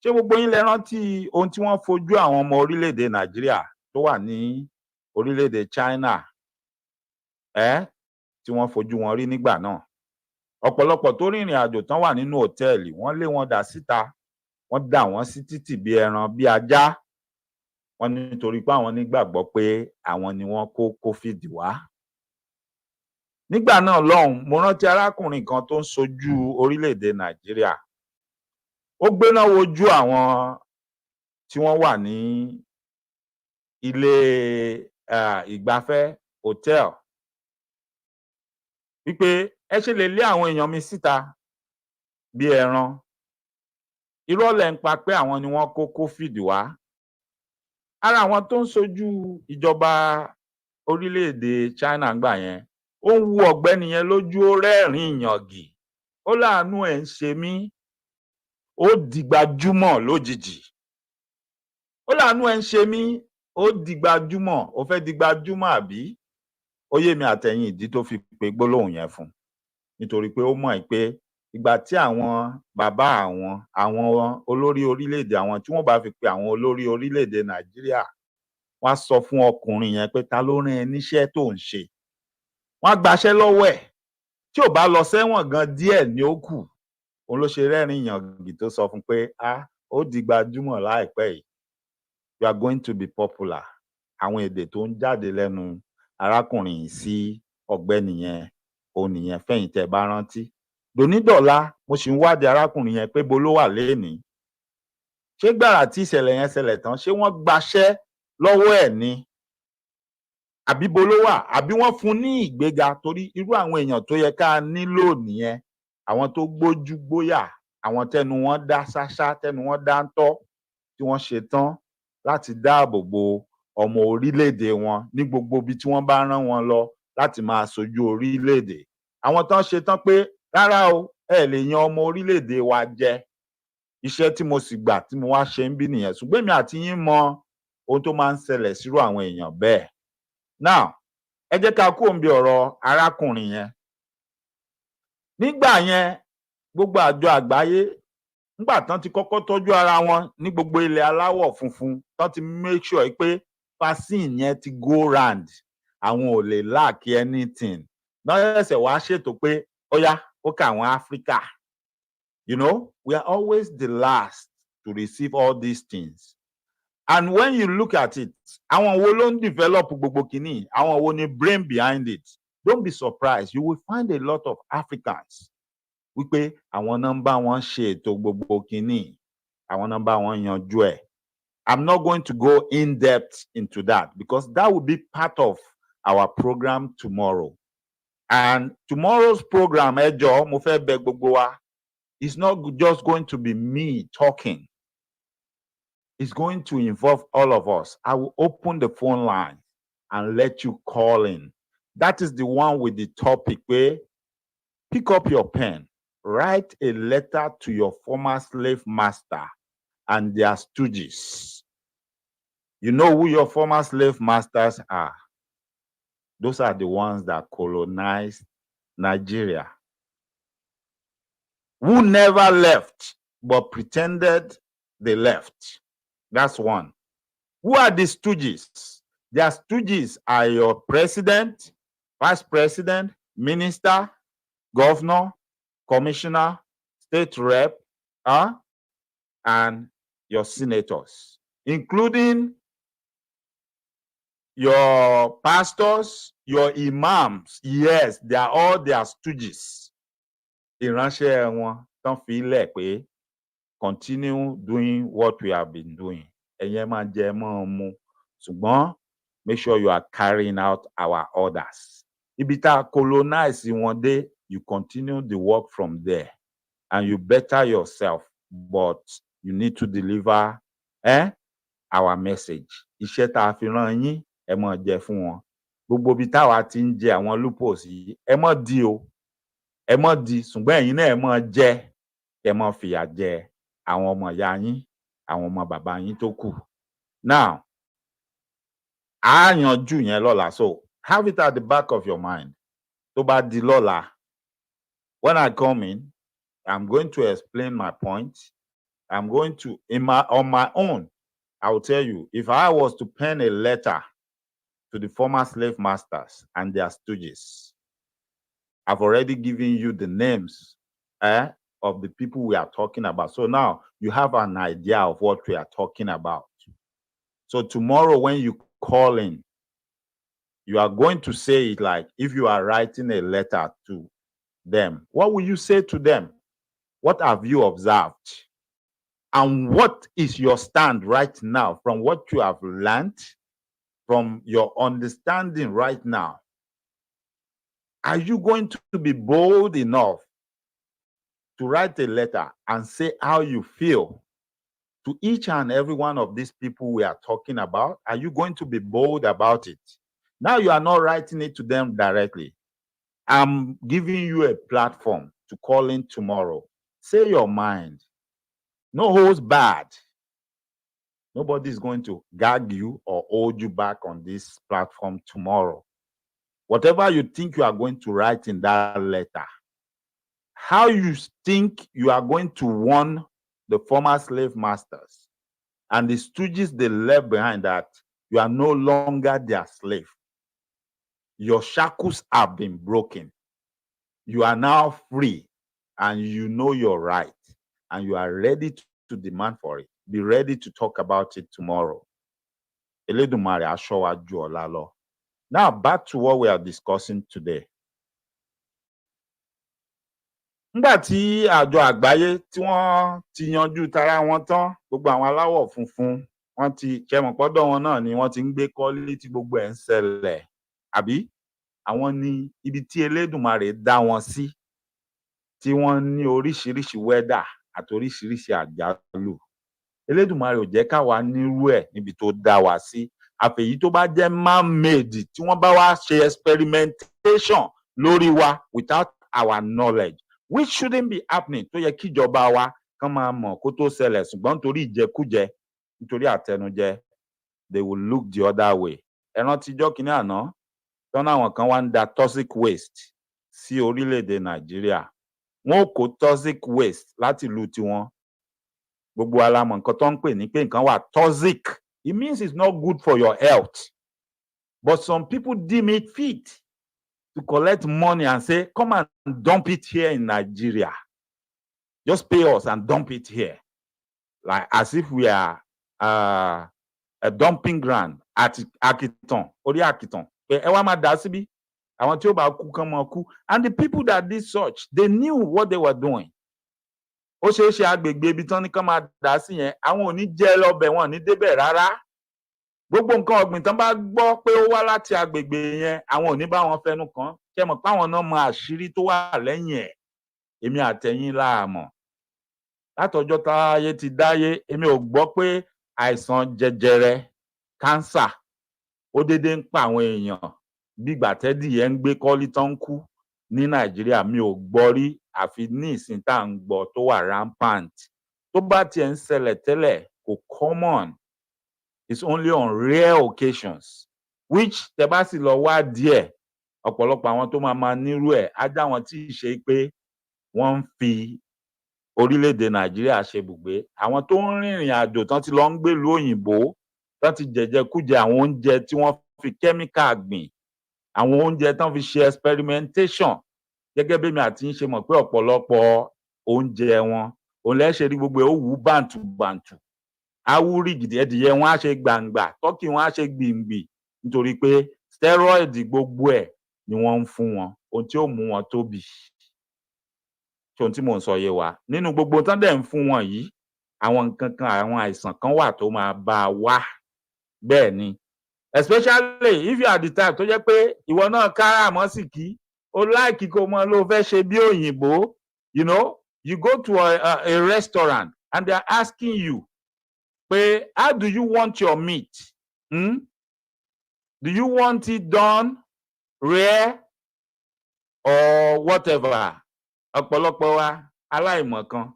Speaker 2: Ṣé gbogbo yín lẹ rántí ohun tí wọ́n fojú àwọn ọmọ orílẹ̀-èdè Nàìjíríà tó wà ní orílẹ̀-èdè China tí wọ́n fojú wọn rí nígbà náà? Ọ̀pọ̀lọpọ̀ tó rìnrìn àjò tán wà nínú hòtẹ́ẹ̀lì wọ́n lé wọn dà síta, wọ́n dà wọ́n sí títì bí ẹran bí ajá. Wọ́n nítorí pé àwọn nígbàgbọ́ pé àwọn ni wọ́n kó COVID wá. Nígbà náà lọ́hùn, mo rántí arákùnrin kan tó ń ṣojú orílẹ̀-èdè Nàìjíríà. Ó gbéná wojú àwọn tí wọ́n wà ní ilé ìgbafẹ́ hòtẹ́ẹ̀lì wípé ẹ ṣe lè lé àwọn èèyàn mi síta bí ẹran. Irọ́ lẹ̀ ń pa pé àwọn ni wọ́n kó COVID wá. Ara àwọn tó ń ṣojú ìjọba orílẹ̀-èdè China ńgbà yẹn, ó ń wu ọ̀gbẹ́ni yẹn lójú, ó rẹ́rìn-ín ìyàngì. Ó láàánú ẹ̀ ń ṣe mí, ó dìgbàjúmọ̀ lójijì. Ó láàánú ẹ̀ ń ṣe mí, ó dìgbàjúmọ̀, ó fẹ́ dìgbàjúmọ̀ àbí? Ó yé mi àtẹ̀yìn ìdí tó fi pe gbólóhùn yẹn fún. Nítorí pé ó mọ̀ pé ìgbà tí àwọn bàbá àwọn olórí orílẹ̀-èdè àwọn tí wọ́n bá fi pe àwọn olórí orílẹ̀-èdè Nàìjíríà, wọ́n á sọ fún ọkùnrin yẹn pé ta ló rán ẹ níṣẹ́ tó ń ṣe. Wọ́n á gbaṣẹ́ lọ́wọ́ ẹ̀. Tí ò bá lọ sẹ́wọ̀n gan díẹ̀ ni ó kù. Òun ló ṣe rẹ́rìn-ín ìyàngì tó sọ fún pé ó di gbajúmọ̀ láìpẹ́ yìí. You are going to be popular. Àwọn èdè tó ń jáde lẹ́nu arákùnrin yìí sí ọ̀gbẹ́ni yẹn òun nìyẹn fẹ̀yìn tẹ́ bá rántí. Dònídọ̀la mo sì ń wádìí arákùnrin yẹn pé bo ló wà lénìí. Ṣé gbàrà tí ìṣẹ̀lẹ̀ yẹn ṣẹlẹ̀ tán ṣé wọ́n gbaṣẹ́ lọ́wọ́ ẹ̀ ni? Àbí bo ló wà? Àbí wọ́n fún ní ìgbéga? Torí irú àwọn èèyàn tó yẹ ká nílò nìyẹn. Àwọn tó gbójú gbóyà, àwọn tẹnu wọn dá ṣáṣá, tẹnu wọn dá ń tọ́, tí wọ́n ṣe tán láti dáàbò bo ọmọ orílẹ̀-èdè wọn ní gbogbo ibi tí wọ́n bá rán wọn lọ láti máa ṣojú orílẹ̀-èdè. Àwọn tán ṣe tán pé rárá o, ẹ lè yan ọmọ orílẹ̀-èdè wa jẹ. Iṣẹ́ tí mo sì gbà tí mo wá ṣe ń bí nìyẹn. Ṣùgbọ́n èmi àti yín mọ ohun tó máa ń ṣẹlẹ̀ sírú àwọn èèyàn bẹ́ẹ̀. Now, ẹ jẹ́ ká kúrò níbi ọ̀rọ̀ arákùnrin yẹn. Nígbà yẹn, gbogbo àjọ àgbáyé, nígbà tán ti kọ́kọ́ tọ́jú ara wọn ní gbogbo ilẹ̀ aláwọ̀ funfun, tán ti make sure pé vaccine yẹn ti go round, àwọn ò lè lack anything. Náà ṣẹ̀ṣẹ̀ wá ṣètò pé ó yá, ó kà àwọn Áfíríkà. You know, we are always the last to receive all these things. And when you look at it, àwọn wo ló ń develop gbogbo kìíní? Àwọn wo ni brain behind it? Don't be surprised. You will find a lot of Africans wípé àwọn nọ́mbà wọn ṣe ètò gbogbo kìíní. Àwọn nọ́mbà wọn yanjú ẹ̀. I'm not going to go in depth into that because that will be part of our program tomorrow. And tomorrow's program, Ejo, mo fẹ́ bẹ̀ gbogbo wa, it's not just going to be me talking. It's going to involve all of us. I will open the phone line and let you call in. That is the one with the topic where pick up your pen, write a letter to your former slave master and their stooges. You know who your former slave masters are? Those are the ones that colonized Nigeria, who never left but pretended they left. That's one. Who are the stooges? Their stooges are your president, vice president, minister, governor, commissioner, state rep, and your senators, including your pastors, your imams. Yes, they are all their stooges. Ìránṣẹ́ wọn tán fi lẹ̀ pé continue doing what we have been doing. Ẹ̀yin máa jẹ mọ́ mu. Ṣùgbọ́n make sure you are carrying out our orders. Ibi tá colonize wọn dé, you continue the work from there. And you better yourself, but you need to deliver our message. Iṣẹ́ tá a fi rán yín, ẹ máa jẹ fún wọn. Gbogbo ibi táwa ti ń jẹ àwọn loopholes yìí, ẹ má di o. Ẹ má di, ṣùgbọ́n ẹ̀yin náà ẹ má jẹ, ẹ má fìyà jẹ àwọn ọmọ ìyá yín, àwọn ọmọ bàbá yín tó kù. Now, á yanjú yẹn lọ́la. So, have it at the back of your mind. Tó bá di lọ́la, when I come in, I'm going to explain my point. I'm going to, on my own, I will tell you, if I was to pen a letter to the former slave masters and their stooges, I've already given you the names of the people we are talking about. So now you have an idea of what we are talking about. So tomorrow when you call in, you are going to say it like, if you are writing a letter to them, what will you say to them? What have you observed? And what is your stand right now from what you have learned, from your understanding right now? Are you going to be bold enough to write a letter and say how you feel to each and every one of these people we are talking about? Are you going to be bold about it? Now you are not writing it to them directly. I'm giving you a platform to call in tomorrow. Say your mind. No holds barred. Nobody is going to gag you or hold you back on this platform tomorrow. Whatever you think you are going to write in that letter, how you think you are going to warn the former slave masters and the stooges they left behind that you are no longer their slave. Your shackles have been broken. You are now free and you know your right and you are ready to demand for it. Be ready to talk about it tomorrow. Elédùmarè á ṣọ́ wa jù ọ̀la lọ. Now back to what we are discussing today. Nígbà tí àjọ àgbáyé tí wọ́n ti yanjú tara wọn tán, gbogbo àwọn aláwọ̀ funfun, wọ́n ti ṣẹmọ̀ pọ́dọ̀ wọn náà ni wọ́n ti ń gbé kọ́lí tí gbogbo ẹ̀ ń ṣẹlẹ̀. Àbí àwọn ní ibi tí Elédùmarè dá wọn sí, tí wọ́n ní oríṣiríṣi wẹ́dà àti oríṣiríṣi àjálù. Elédùmarè ò jẹ́ káwa nírú ẹ̀ níbi tó dá wa sí. Àfẹ̀yí tó bá jẹ́ man-made tí wọ́n bá wá ṣe experimentation lórí wa without our knowledge, which shouldn't be happening. Tó yẹ kí ìjọba wa kán máa mọ̀ kó tó ṣẹlẹ̀, ṣùgbọ́n nítorí ìjẹkújẹ, nítorí àtẹnujẹ, they will look the other way. Ẹ rántí ijọ́ kìíní àná, tọ́nà àwọn kan wá ń da toxic waste sí orílẹ̀-èdè Nàìjíríà. Wọ́n ò kó toxic waste láti ìlú tiwọn. Gbogbo wa la mọ̀ nǹkan tó ń pè ní pé nǹkan wà toxic. It means it's not good for your health. But some people deem it fit to collect money and say, come and dump it here in Nigeria. Just pay us and dump it here. Like as if we are a dumping ground at Akiton, Ori Akiton. And the people that did such, they knew what they were doing. Ó ṣeé ṣe agbègbè ibi tán ní kán máa dá sí yẹn, àwọn ò ní jẹ́ lọ́bẹ̀, wọn ò ní débẹ̀ rárá. Gbogbo nǹkan ọ̀gbìn tán bá gbọ́ pé ó wá láti agbègbè yẹn, àwọn ò ní bá wọn fẹnu kàn. ṣé mọ̀ pé àwọn náà mọ àṣírí tó wà lẹ́yìn ẹ̀ èmi àtẹ̀yìn láàmọ̀ látọjọ́ táyé ti dáyé èmi ò gbọ́ pé àìsàn jẹjẹrẹ kánsà ó dédé ń pa àwọn èèyàn bígbà tẹ́dìyẹ ń gbé kọ́lí tán ń kú ní Nàìjíríà mi ò gbọ́ rí àfi ní ìsìn tá à ń gbọ́ tó wà rampant tó bá tiẹ̀ ń ṣẹlẹ̀ tẹ́lẹ̀ kò common it's only on rare occasions which tẹ́ bá sì lọ wá díẹ̀ ọ̀pọ̀lọpọ̀ àwọn tó máa nírú ẹ̀ á já wọn tí ì ṣe pé wọ́n ń fi orílẹ̀-èdè Nàìjíríà ṣe bùgbé àwọn tó ń rìnrìn àjò tán ti lọ ń gbèlú òyìnbó tán ti jẹjẹkújẹ àwọn oúnjẹ tí wọ́n fi kẹ́míkà gbìn àwọn oúnjẹ tán fi ṣe experimentation gẹ́gẹ́ bí mi àti yín ṣe mọ̀ pé ọ̀pọ̀lọpọ̀ oúnjẹ wọn òun lẹ́ ṣe rí gbogbo ẹ̀ ó wú bàǹtùbàǹtù á wú rìgìdì ẹdìyẹ wọn á ṣe gbàǹgbà tọ́kì wọn á ṣe gbìngbì nítorí pé steroid gbogbo ẹ̀ ni wọ́n ń fún wọn ohun tí ó mú wọn tóbi ṣé ohun tí mò ń sọ yé wa nínú gbogbo tán dẹ̀ ń fún wọn yìí àwọn nǹkan kan àwọn àìsàn kan wà tó máa bá a wá bẹ́ẹ̀ ni especially if you are the type tó jẹ́ pé ìwọ náà káràmọ́sìkí o láìkí kó mọ ló fẹ́ ṣe bí òyìnbó you know you go to a restaurant and they are asking you pé how do you want your meat do you want it done rare or whatever ọ̀pọ̀lọpọ̀ wa aláìmọ̀ kan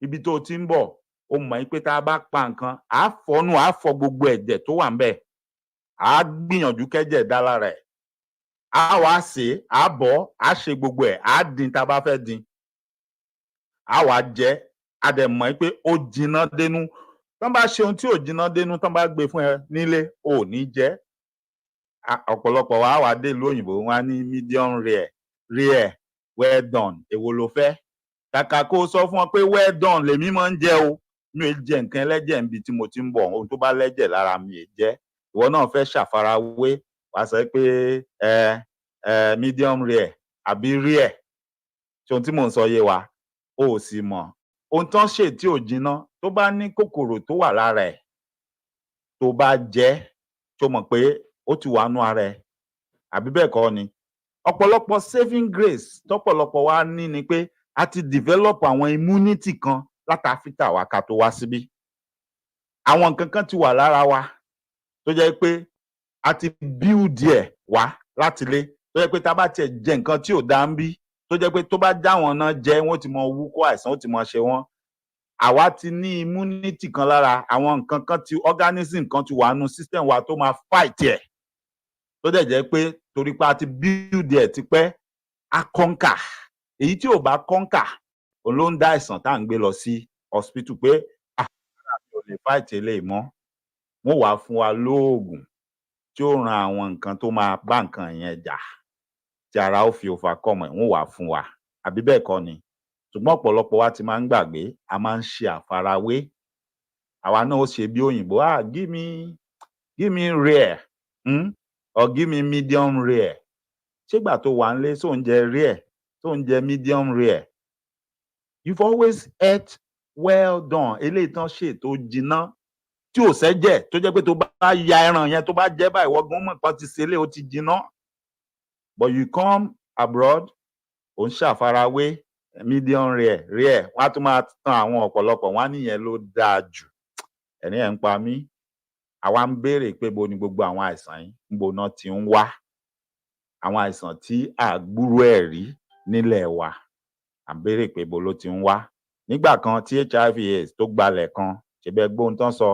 Speaker 2: ibi tó ti ń bọ̀ o mọ̀ pé tá a bá pa nǹkan à á fọnú à á fọ gbogbo ẹ̀jẹ̀ tó wà ń bẹ̀ à á gbìyànjú kẹ́jẹ̀ dá lára ẹ̀ à wá sè é à á bọ̀ à á ṣe gbogbo ẹ̀ à á dín tá a bá fẹ́ dín à wá jẹ a dẹ̀ mọ̀ pé ó jiná dénú tán bá ṣe ohun tí ò jiná dénú tán bá gbé fún ẹ nílé ò ní jẹ ọ̀pọ̀lọpọ̀ wa wà dé ìlú òyìnbó wọn á ní medium rare well done èwo ló fẹ́ kàkà kó o sọ fún wọn pé well done lèmi máa ń jẹ o mi ò jẹ nǹkan ẹlẹ́jẹ̀ níbi tí mo ti ń bọ̀ ohun tó bá lẹ́jẹ̀ lára mi ì jẹ́ ìwọ náà fẹ́ ṣàfarawé wàá sọ pé medium rare àbí rare ṣé ohun tí mò ń sọ yé wa o ò sì mọ̀ ohun tán ṣe tí ò jiná tó bá ní kòkòrò tó wà lára ẹ̀ tó bá jẹ tó mọ̀ pé ó ti wà nú ara ẹ̀ àbí bẹ́ẹ̀ kọ́ ni ọ̀pọ̀lọpọ̀ saving grace tọ́pọ̀lọpọ̀ wa ní ni pé a ti develop àwọn immunity kan láti Áfíríkà wa ká tó wá síbí àwọn nǹkan kan ti wà lára wa tó jẹ́ pé a ti build ẹ̀ wá láti ilé tó jẹ́ pé tá a bá tiẹ̀ jẹ nǹkan tí ò dá ń bí tó jẹ́ pé tó bá já wọn náà jẹ wọ́n ti mọ wúkọ́ àìsàn ó ti mọ ṣe wọ́n àwa ti ní immunity kan lára àwọn nǹkan kan ti organism kan ti wà nù system wa tó máa fight ẹ̀ tó dẹ̀ jẹ́ pé torí pé a ti build ẹ̀ tipẹ́ a conquer èyí tí ò bá conquer òun ló ń dá àìsàn tá à ń gbé lọ sí hospital pé ara mi ò lè fight eléyìí mọ́ wọ́n wàá fún wa lóògùn tí ó ran àwọn nǹkan tó máa bá nǹkan yẹn jà tí ara ó fi overcome ẹ̀ wọ́n wàá fún wa àbí bẹ́ẹ̀ kọ́ ni ṣùgbọ́n ọ̀pọ̀lọpọ̀ wa ti máa ń gbàgbé a máa ń ṣe àfarawé àwa náà ó ṣe bí òyìnbó give me rare or give me medium rare ṣégbà tó wà nílé tó ń jẹ rare tó ń jẹ medium rare you've always ate well done eléyìí tán ṣe tó jiná tí ò sẹ́jẹ̀ tó jẹ́ pé tó bá ya ẹran yẹn tó bá jẹ́ báyìí wọ́n gan mọ̀ pé ti ṣe lé ó ti jiná but you come abroad ò ń ṣàfarawé medium rare wọ́n á tún máa tan àwọn ọ̀pọ̀lọpọ̀ wọ́n á níyẹn ló dáa jù ẹ̀rín ẹ̀ ń pa mí àwa ń béèrè pé bo ni gbogbo àwọn àìsàn yìí ń bo náà ti ń wá àwọn àìsàn tí àgbúrò ẹ̀ rí nílẹ̀ wa à ń béèrè pé bo ló ti ń wá nígbà kan tí HIV/AIDS tó gbalẹ̀ kan ṣebẹ́ gbóhun tán sọ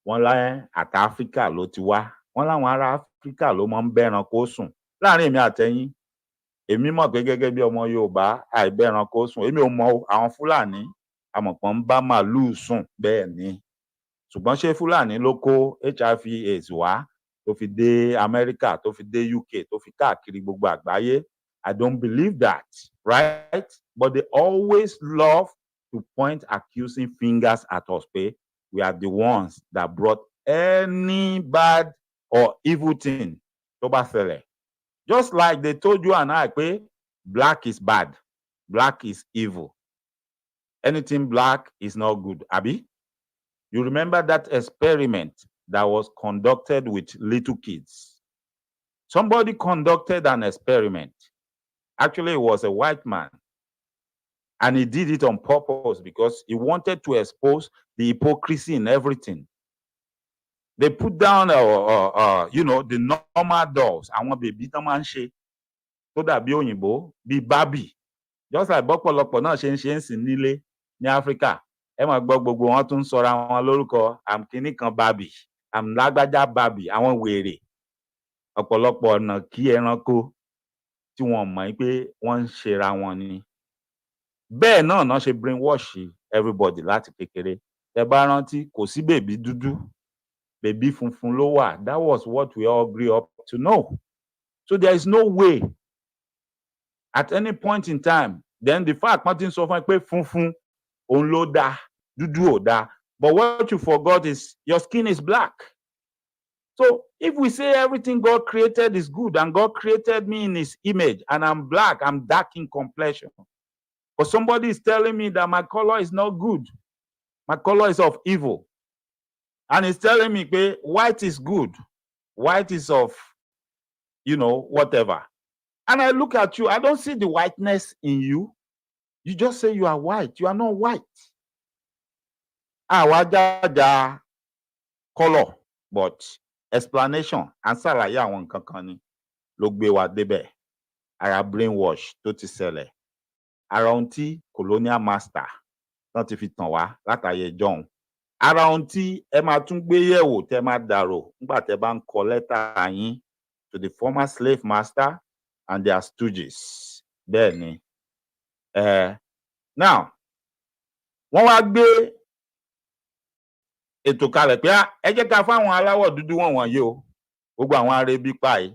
Speaker 2: wọ́n láyé àti Áfíríkà ló ti wá wọ́n láwọn ará Áfíríkà ló máa ń bẹ́ranko sùn láàrin èmi àtẹ̀yìn èmi mọ̀ pé gẹ́gẹ́ bí ọmọ Yorùbá àìbẹ́ranko sùn èmi ò mọ àwọn Fúlàní àmọ̀pọ̀ ń bá màálùú sùn bẹ́ẹ̀ ni ṣùgbọ́n ṣé Fúlàní ló kó HIV/AIDS wá tó fi dé Amẹ́ríkà tó fi dé UK tó fi káàkiri gbogbo àgbáyé I don't believe that right but they always love to point accusing fingers at us pé we are the ones that brought any bad or evil thing tó bá ṣẹlẹ̀ just like they told you and I pé black is bad black is evil anything black is not good abi you remember that experiment that was conducted with little kids Somebody conducted an experiment. Actually, it was a white man. And he did it on purpose because he wanted to expose the hypocrisy in everything. They put down, the normal dolls. Àwọn bèbí tán máa ń ṣe tó dàbí òyìnbó bíi Barbie. Just like bọ́pọ̀lọpọ̀ náà ṣe ń sìn nílé ní Áfíríkà. Ẹ máa gbọ́ gbogbo wọn tún sọra wọn lórúkọ I'm kìíní kan Barbie, I'm lágbájá Barbie, àwọn wèrè. Ọ̀pọ̀lọpọ̀ ọ̀nà kí ẹranko tí wọ́n mọ̀ pé wọ́n ń ṣera wọn ni. Bẹ́ẹ̀ náà ṣe brainwash everybody láti kékeré. Ẹ bá rántí kò sí bèbí dúdú, bèbí funfun ló wà. That was what we all grew up to know. So there is no way at any point in time, then the fact Martin sọ fún ẹ pé funfun òun ló dá, dúdú ò dá. But what you forgot is your skin is black. So if we say everything God created is good and God created me in his image and I'm black, I'm dark in complexion. But somebody is telling me that my color is not good. My color is of evil. And he's telling me that white is good. White is of, whatever. And I look at you, I don't see the whiteness in you. You just say you are white. You are not white. Wajaja color, but explanation, answer la ya àwọn nǹkan kan ni ló gbé wa débẹ̀. Ara brainwash tó ti ṣẹlẹ̀. Ara ohun tí colonial master tán ti fi tàn wá látàyè John. Ara ohun tí ẹ máa tún gbé yẹ̀wò tẹ́ máa dàrò nígbà tẹ́ bá ń kọ lẹ́tà yín to the former slave master and their stooges. Bẹ́ẹ̀ ni. Now, wọ́n wá gbé ètò kalẹ̀ pé ẹ jẹ́ ká fáwọn aláwọ̀ dúdú wọ̀nyí o. Gbogbo àwọn arebi pa yìí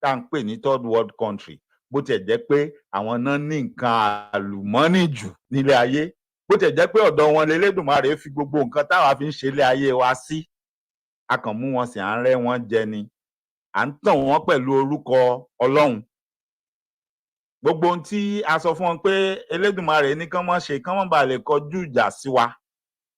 Speaker 2: tá à ń pè ní third world country. Bó tiẹ̀ jẹ́ pé àwọn náà ní nǹkan àlùmọ́nì jù nílé ayé. Bó tiẹ̀ jẹ́ pé ọ̀dọ̀ wọn l'Elédùmarè fi gbogbo nǹkan táwa fi ń ṣe ilé ayé wa sí. A kàn mú wọn sí à ń rẹ́ wọn jẹ ni. À ń tàn wọ́n pẹ̀lú orúkọ Ọlọ́run. Gbogbo ohun tí a sọ fún wọn pé Elédùmarè ní kán mọ́ ṣe, kán mọ́ bá lè kọjú ìjà sí wa.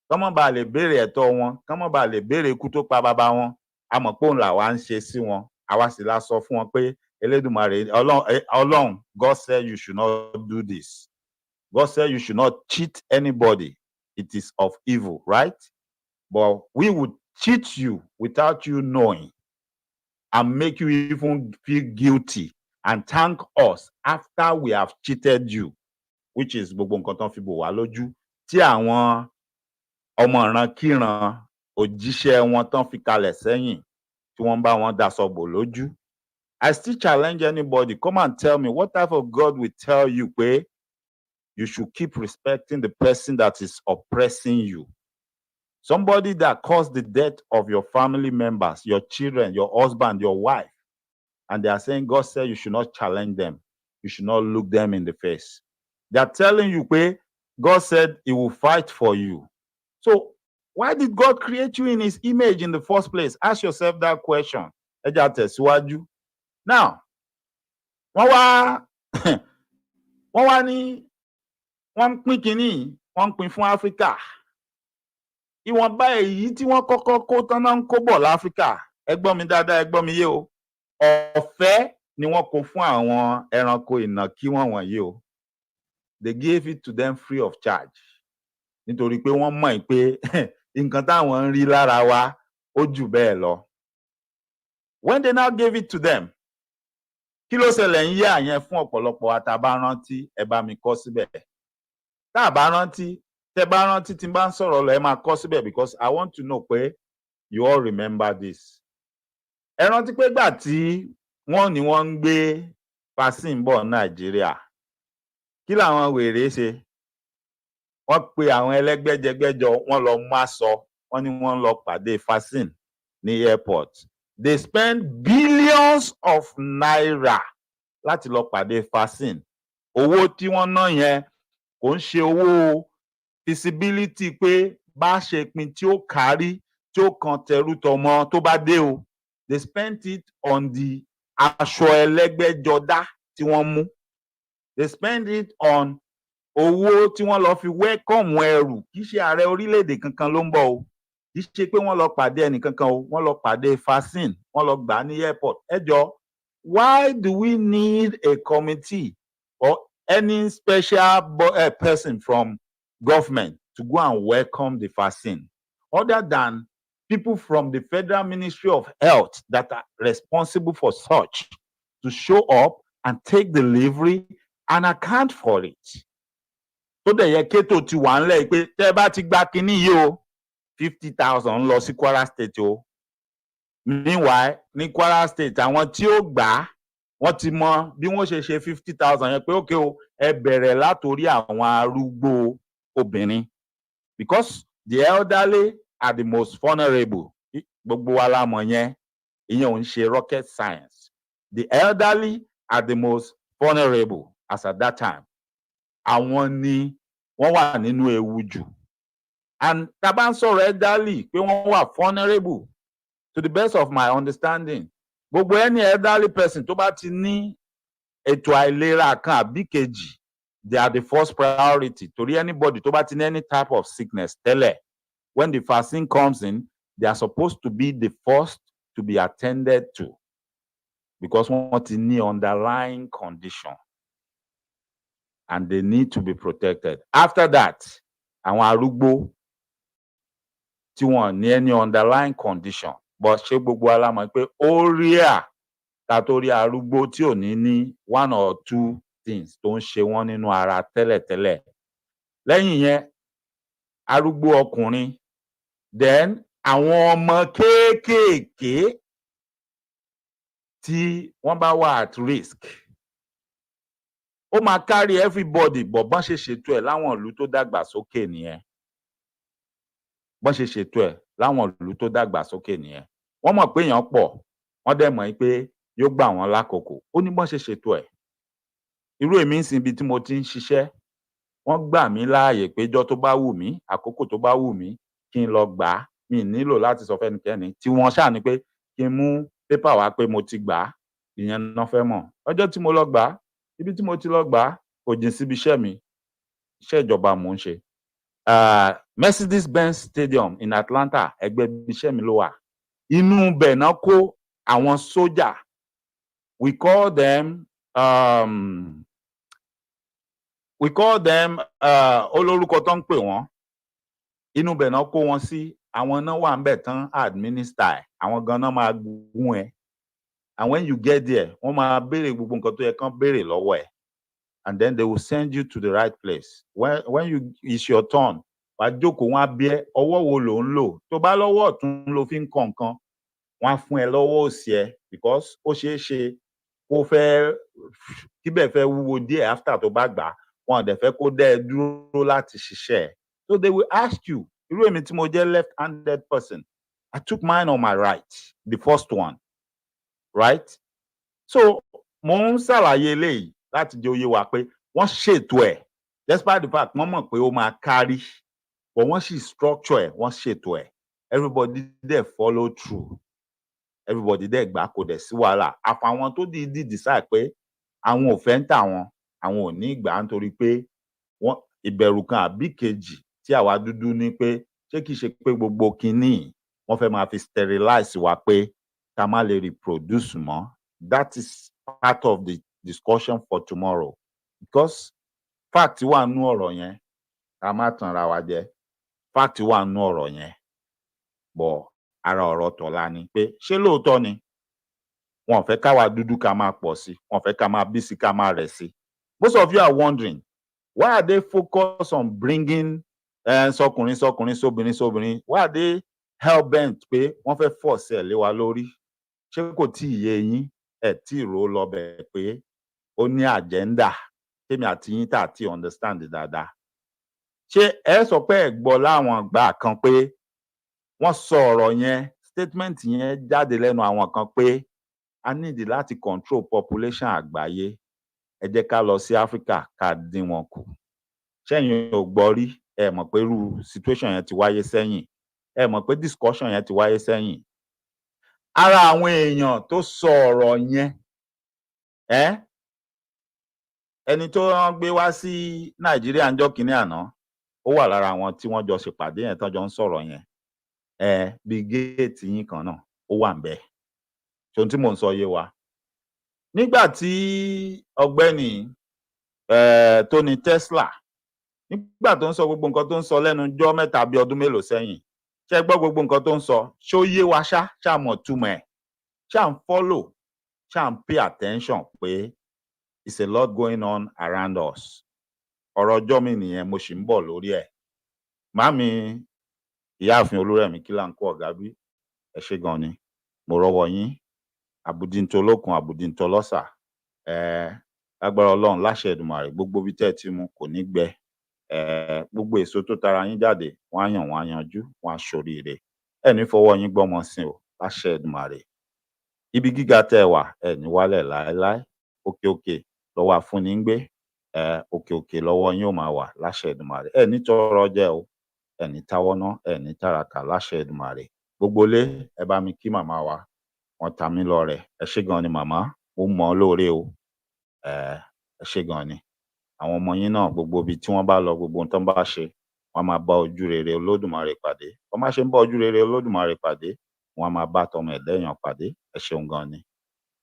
Speaker 2: Kán mọ́ bá lè béèrè ẹ̀tọ́ wọn. Kán mọ́ bá lè béèrè ikú tó pa bàbá wọn. A mọ̀ pé òun làwa ń ṣe sí wọn. Àwa sì la sọ fún wọn pé Elédùmarè Ọlọ́run, God said you should not do this. God said you should not cheat anybody. It is of evil, right? But we would cheat you without you knowing and make you even feel guilty and thank us after we have cheated you, which is gbogbo nǹkan tán fi bò wá lójú tí àwọn ọmọ ìran kíran òjíṣẹ́ wọn tán fi kalẹ̀ sẹ́yìn tí wọ́n bá wọn daṣọ bò lójú. I still challenge anybody, come and tell me what type of God will tell you pé you should keep respecting the person that is oppressing you. Somebody that caused the death of your family members, your children, your husband, your wife, and they are saying God said you should not challenge them. You should not look them in the face. They are telling you, God said he will fight for you. So why did God create you in his image in the first place? Ask yourself that question. Ẹ jẹ́ á tẹ̀síwájú. Now, wọ́n wá ní wọ́n ń pín kínní, wọ́n ń pín fún Áfíríkà. Ìwọ̀nba èyí tí wọ́n kọ́kọ́ kó tán náà ń kó bọ̀ láfíríkà. Ẹ gbọ́ mi dáadáa, ẹ gbọ́ mi yé o. Ọ̀fẹ́ ni wọ́n kó fún àwọn ẹranko ìnàkí wọ̀nyí o. They gave it to them free of charge. Nítorí pé wọ́n mọ̀ pé nǹkan táwọn ń rí lára wa ó jù bẹ́ẹ̀ lọ. When they now gave it to them, kí ló ṣẹlẹ̀ ń yá yẹn fún ọ̀pọ̀lọpọ̀ àtàbá rántí ẹ bá mi kọ síbẹ̀. Tá a bá rántí, tẹ́ bá rántí tí n bá ń sọ̀rọ̀ lọ ẹ máa kọ síbẹ̀ because I want to know pé you all remember this. Ẹ rántí pé gbà tí wọ́n ní wọ́n ń gbé vaccine bọ̀ Nàìjíríà. Kí làwọn wèrè ṣe? Wọ́n pe àwọn ẹlẹ́gbẹ́jẹgbẹ́jọ, wọ́n lọ mú aṣọ, wọ́n ní wọ́n lọ pàdé vaccine ní airport. They spend billions of naira láti lọ pàdé vaccine. Owó tí wọ́n ná yẹn kò ń ṣe owó feasibility pé bá ṣe pin tí ó kárí tí ó kan tẹrú tọmọ tó bá dé o. They spent it on the aṣọ ẹlẹ́gbẹ́jọdá tí wọ́n mú. They spent it on owó tí wọ́n lọ fi welcome ẹrù. Kì í ṣe ààrẹ orílẹ̀-èdè kankan ló ń bọ̀ o. Kì í ṣe pé wọ́n lọ pàdé ẹnì kankan o. Wọ́n lọ pàdé vaccine. Wọ́n lọ gbà á ní airport. Ẹ jọ̀ọ́ why do we need a committee or any special person from government to go and welcome the vaccine, other than people from the Federal Ministry of Health that are responsible for such to show up and take delivery and account for it? tó dẹ̀ yẹ kétò ti wà ńlẹ̀ pé tẹ́ bá ti gba kinní yìí o 50,000 lọ sí Kwara State o. Meanwhile ní Kwara State àwọn tí ó gbà á wọ́n ti mọ bí wọ́n ṣe ṣe 50,000 yẹn pé ókè o ẹ bẹ̀rẹ̀ látòrí àwọn arúgbó obìnrin, because the elderly are the most vulnerable. Gbogbo wa la mọ̀ yẹn, ìyẹn ò ń ṣe rocket science. The elderly are the most vulnerable as at that time. Àwọn ni wọ́n wà nínú ewu jù. And tá bá ń sọ̀rọ̀ elderly pé wọ́n wà vulnerable, to the best of my understanding, gbogbo any elderly person tó bá ti ní ètò àìlera kan àbí kejì, they are the first priority. Torí anybody tó bá ti ní any type of sickness tẹ́lẹ̀, when the vaccine comes in, they are supposed to be the first to be attended to, because wọ́n ti ní underlying condition and they need to be protected. After that, àwọn arúgbó tí wọ́n ní any underlying condition, but ṣé gbogbo wa la mọ̀ pé ó rare ká tó rí arúgbó tí ò ní one or two things tó ń ṣe wọ́n nínú ara tẹ́lẹ̀tẹ́lẹ̀. Lẹ́yìn yẹn, arúgbó ọkùnrin, then àwọn ọmọ kéékèèké tí wọ́n bá wà at risk. Ó máa carry everybody, but bọ́n ṣe ṣètò ẹ̀ láwọn ìlú tó dàgbà sókè nìyẹn. Bọ́n ṣe ṣètò ẹ̀ láwọn ìlú tó dàgbà sókè nìyẹn. Wọ́n mọ̀ pé èèyàn pọ̀, wọ́n dẹ̀ mọ̀ pé yóò gbà wọ́n lákòókò. Ó ní bọ́n ṣe ṣètò ẹ̀. Irú èmi ń sin ibi tí mo ti ń ṣiṣẹ́, wọ́n gbà mí láàyè pé ijọ́ tó bá wù mí, àkókò tó bá wù mí kí n lọ gbà á. Mi nílò láti sọ fẹ́nikẹ́ni, tí wọ́n ṣáà ní pé kí n mú pépà wá pé mo ti gbà á, ìyẹn náà fẹ́ mọ̀. Ọjọ́ tí mo lọ gbà á, ibi tí mo ti lọ gbà á kò jìn síbi iṣẹ́ mi, iṣẹ́ ìjọba mò ń ṣe. Mercedes-Benz Stadium in Atlanta, ẹgbẹ́ ibi iṣẹ́ mi ló wà. Inú bẹ̀ náà kó àwọn sójà, we call them olórúkọ tó ń pè wọ́n. Inú bẹ̀ náà kó wọn sí, àwọn náà wà ń bẹ̀ tán administer ẹ̀, àwọn gan-an máa gún ẹ. And when you get there, wọ́n máa béèrè gbogbo nǹkan tó yẹ kán béèrè lọ́wọ́ ẹ̀. And then they will send you to the right place. When it's your turn, wàá jókòó, wọ́n á bi ẹ́ ọwọ́ wo lò ń lò. Tó bá lọ́wọ́ ọ̀tún ló fi ń kọ nǹkan, wọ́n á fún ẹ lọ́wọ́ òsì ẹ, because ó ṣeé ṣe kó fẹ́ kíbẹ̀ fẹ́ wúwo díẹ̀ after tó bá gbà á, wọn ò dẹ̀ fẹ́ kó dẹ́ ẹ dúró láti ṣiṣẹ́ ẹ̀. So they will ask you. Irú èmi tí mo jẹ́ left-handed person, I took mine on my right, the first one, right? So mo ń ṣàlàyé eléyìí láti jẹ́ oyé wa pé wọ́n ṣètò ẹ̀, despite the fact wọ́n mọ̀ pé ó máa kárí, but wọ́n sì structure ẹ̀, wọ́n ṣètò ẹ̀. Everybody dẹ̀ follow through. Everybody dẹ̀ gbà, kò dẹ̀ sí wàhálà. Àfàwọn tó dìídì decide pé àwọn ò fẹ́ ń tà wọn, àwọn ò ní gbà nítorí pé wọ́n ìbẹ̀rù kan àbí kejì tí àwa dúdú ní pé ṣé kìí ṣe pé gbogbo kinní wọ́n fẹ́ máa fi sterilize wa pé ká má lè reproduce mọ́. That is part of the discussion for tomorrow, because fact wà nú ọ̀rọ̀ yẹn, ká má tanra wa jẹ. Fact wà nú ọ̀rọ̀ yẹn, but ara ọ̀rọ̀ tọ̀la ni pé ṣé lóòótọ́ ni wọn ò fẹ́ káwa dúdú ká máa pọ̀ sí, wọn ò fẹ́ ká máa bí sí, ká máa rẹ̀ sí. Most of you are wondering, why are they focused on bringing sọkùnrin sóbìnrin? Why are they hell-bent pé wọ́n fẹ́ force ẹ̀ lé wa lórí? Ṣé kò tí ì yé yín? Ẹ̀ tí ìró lọ bẹ̀ pé ó ní agenda tèmi àti yín tá àti understand dáadáa. Ṣé ẹ sọ pé ẹ gbọ́ láwọn ìgbà kan pé wọ́n sọ ọ̀rọ̀ yẹn, statement yẹn jáde lẹ́nu àwọn kan pé a need láti control population àgbáyé, ẹ jẹ́ ká lọ sí Africa ká dín wọn kù. Ṣẹ́yìn ò gbọ́ rí? Ẹ mọ̀ pé irú situation yẹn ti wáyé sẹ́yìn, ẹ mọ̀ pé discussion yẹn ti wáyé sẹ́yìn. Ara àwọn èèyàn tó sọ ọ̀rọ̀ yẹn, ẹni tó gbé wá sí Nàìjíríà ńjọ́ kínní àná, ó wà lára àwọn tí wọ́n jọ ṣèpàdé yẹn tán jọ ń sọ̀rọ̀ yẹn. Bí géètì yín kan náà ó wà ń bẹ̀. Ṣé ohun tí mò ń sọ yé wa? nígbà tí ọ̀gbẹ́ni tó ní Tesla nígbà tó ń sọ gbogbo nǹkan tó ń sọ lẹ́nu ọjọ́ mẹ́ta bí ọdún mélòó sẹ́yìn ṣé gbọ́ gbogbo nǹkan tó ń sọ ṣó yé wa ṣá mọ̀ túmọ̀ ẹ̀ ṣá ń follow ṣá ń pay attention pé it's a lot going on around us ọ̀rọ̀ ọjọ́ mi nìyẹn mo sì ń bọ̀ lórí ẹ̀ màámi ìyáàfin Olúrẹ̀mí kí là ń kó ọ̀gá bí ẹ ṣé gan ni mo rọ́wọ́ yín àbùdíntolókun àbùdíntolọ́sà lágbára Ọlọ́run láṣẹ Èdùmàrè gbogbo bí tẹ́ ẹ ti mu kò ní gbẹ gbogbo èso tó tara yín jáde wọ́n á yàn wọ́n á yanjú wọ́n á ṣoríire ẹ ní fọwọ́ yín gbọ́mọ sí o láṣẹ Èdùmàrè ibi gíga tẹ́ ẹ wà ẹ ní wálẹ̀ láéláé òkè òkè lọ́wọ́ afúnni ń gbé òkè òkè lọ́wọ́ yín ó máa wà láṣẹ Èdùmàrè ẹ ní tọrọ jẹ o ẹ ní táwọ́ ná ẹ ní tàràkà láṣẹ Èdùmàrè gbogbo lé ẹ bá mi kí màmá wa wọ́n ta mí lọ́rẹ ẹ ṣé gan ni màmá mo mọ̀ ọ́ lóore o ẹ ṣé gan ni àwọn ọmọ yín náà gbogbo ibi tí wọ́n bá lọ gbogbo ohun tó ń bá ṣe wọ́n máa bá ojú rere Olódùmarè pàdé wọ́n má ṣe ń bá ojú rere Olódùmarè pàdé wọ́n máa bá tọmọ ẹ̀dá èèyàn pàdé ẹ ṣeun gan ni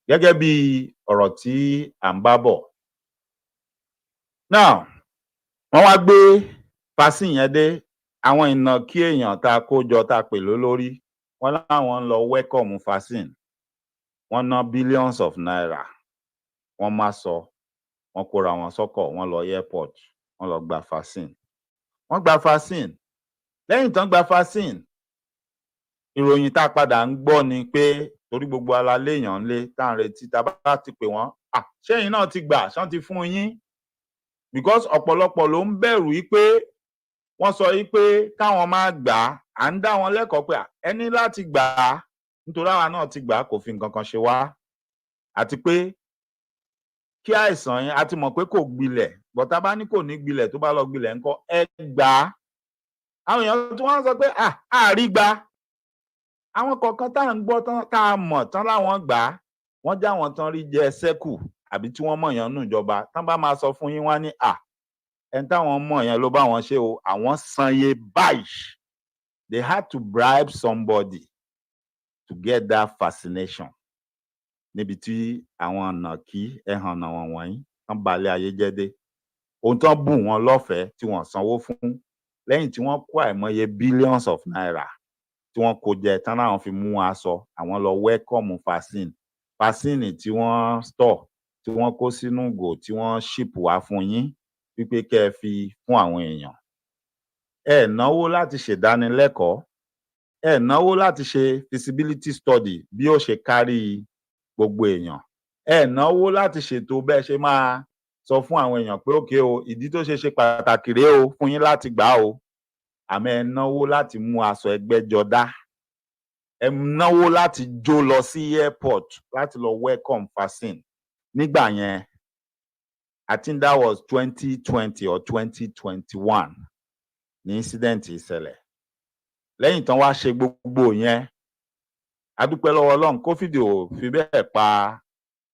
Speaker 2: gẹ́gẹ́ bí ọ̀rọ̀ tí à ń bá bọ̀ now wọ́n wá gbé fásìn yẹn dé àwọn ìnàkí èèyàn tá a kó jọ tá a pè lólórí wọ́n láwọn ń lọ wẹ́kọ̀mù fásìn wọ́n ná billions of naira wọ́n má sọ wọ́n kóra wọn sọ́kọ̀ wọ́n lọ airport wọ́n lọ gba fásìn wọ́n gba fásìn lẹ́yìn tán gba fásìn ìròyìn tá a padà ń gbọ́ ni pé torí gbogbo alalé èèyàn ńlé tá à ń retí tá a bá ti pè wọ́n ṣẹ́yìn náà ti gbà ṣán ti fún yín because ọ̀pọ̀lọpọ̀ ló ń bẹ̀rù wípé wọ́n sọ wípé káwọn máa gbà á ń dá wọn lẹ́kọ̀ọ́ pé ẹ ní láti gbà á nítorí àwa náà ti gbà á kò fi nǹkan kan ṣe wá àti pé kí àìsàn yẹn a ti mọ̀ pé kò gbilẹ̀ bọ́tá bá ní kò ní gbilẹ̀ tó bá lọ gbilẹ̀ ńkọ́ ẹ gbà á àwọn èèyàn tí wọ́n sọ pé àárí gbà àwọn kọ̀ọ̀kan tá à ń gbọ́ tán tá a mọ̀ tán láwọn gbà á wọ́n já wọn tán rí jẹ sẹ́kù àbí tí wọ́n mọ̀ yẹn nù ìjọba tán bá máa sọ fún yín wá ní ẹni táwọn mọ̀ yẹn ló bá wọn ṣe o àwọn sanye báyìí they had to bribe somebody to get that fascination níbi tí àwọn ọ̀nà kí ẹ̀hàn náà wọ̀n wọ̀nyí tán balẹ̀ ayé jẹ́ dé ohun tán bù wọn lọ́fẹ̀ẹ́ tí wọ́n sanwó fún lẹ́yìn tí wọ́n kó àìmọye billions of naira tí wọ́n kó jẹ tán láwọn fi mú aṣọ àwọn lọ wẹ́kọ̀mù fásìn tí wọ́n store tí wọ́n kó sínú ìgò tí wọ́n ship wá fún yín wípé kẹ́ ẹ fi fún àwọn èèyàn ẹ náwó láti ṣèdánilẹ́kọ̀ọ́ ẹ náwó láti ṣe feasibility study bí ó ṣe kárí gbogbo èèyàn ẹ náwó láti ṣètò bẹ́ẹ̀ ṣe máa sọ fún àwọn èèyàn pé òkè o ìdí tó ṣe pàtàkì rèé o fún yín láti gbà o àmọ́ ẹ náwó láti mú aṣọ ẹgbẹ́jọdá ẹ náwó láti jó lọ sí airport láti lọ welcome fásìn nígbà yẹn I think that was 2020 or 2021 ní incident ìṣẹ̀lẹ̀ lẹ́yìn tán wá ṣe gbogbo yẹn adúpẹ́ lọ́wọ́ Ọlọ́run COVID ò fi bẹ́ẹ̀ pa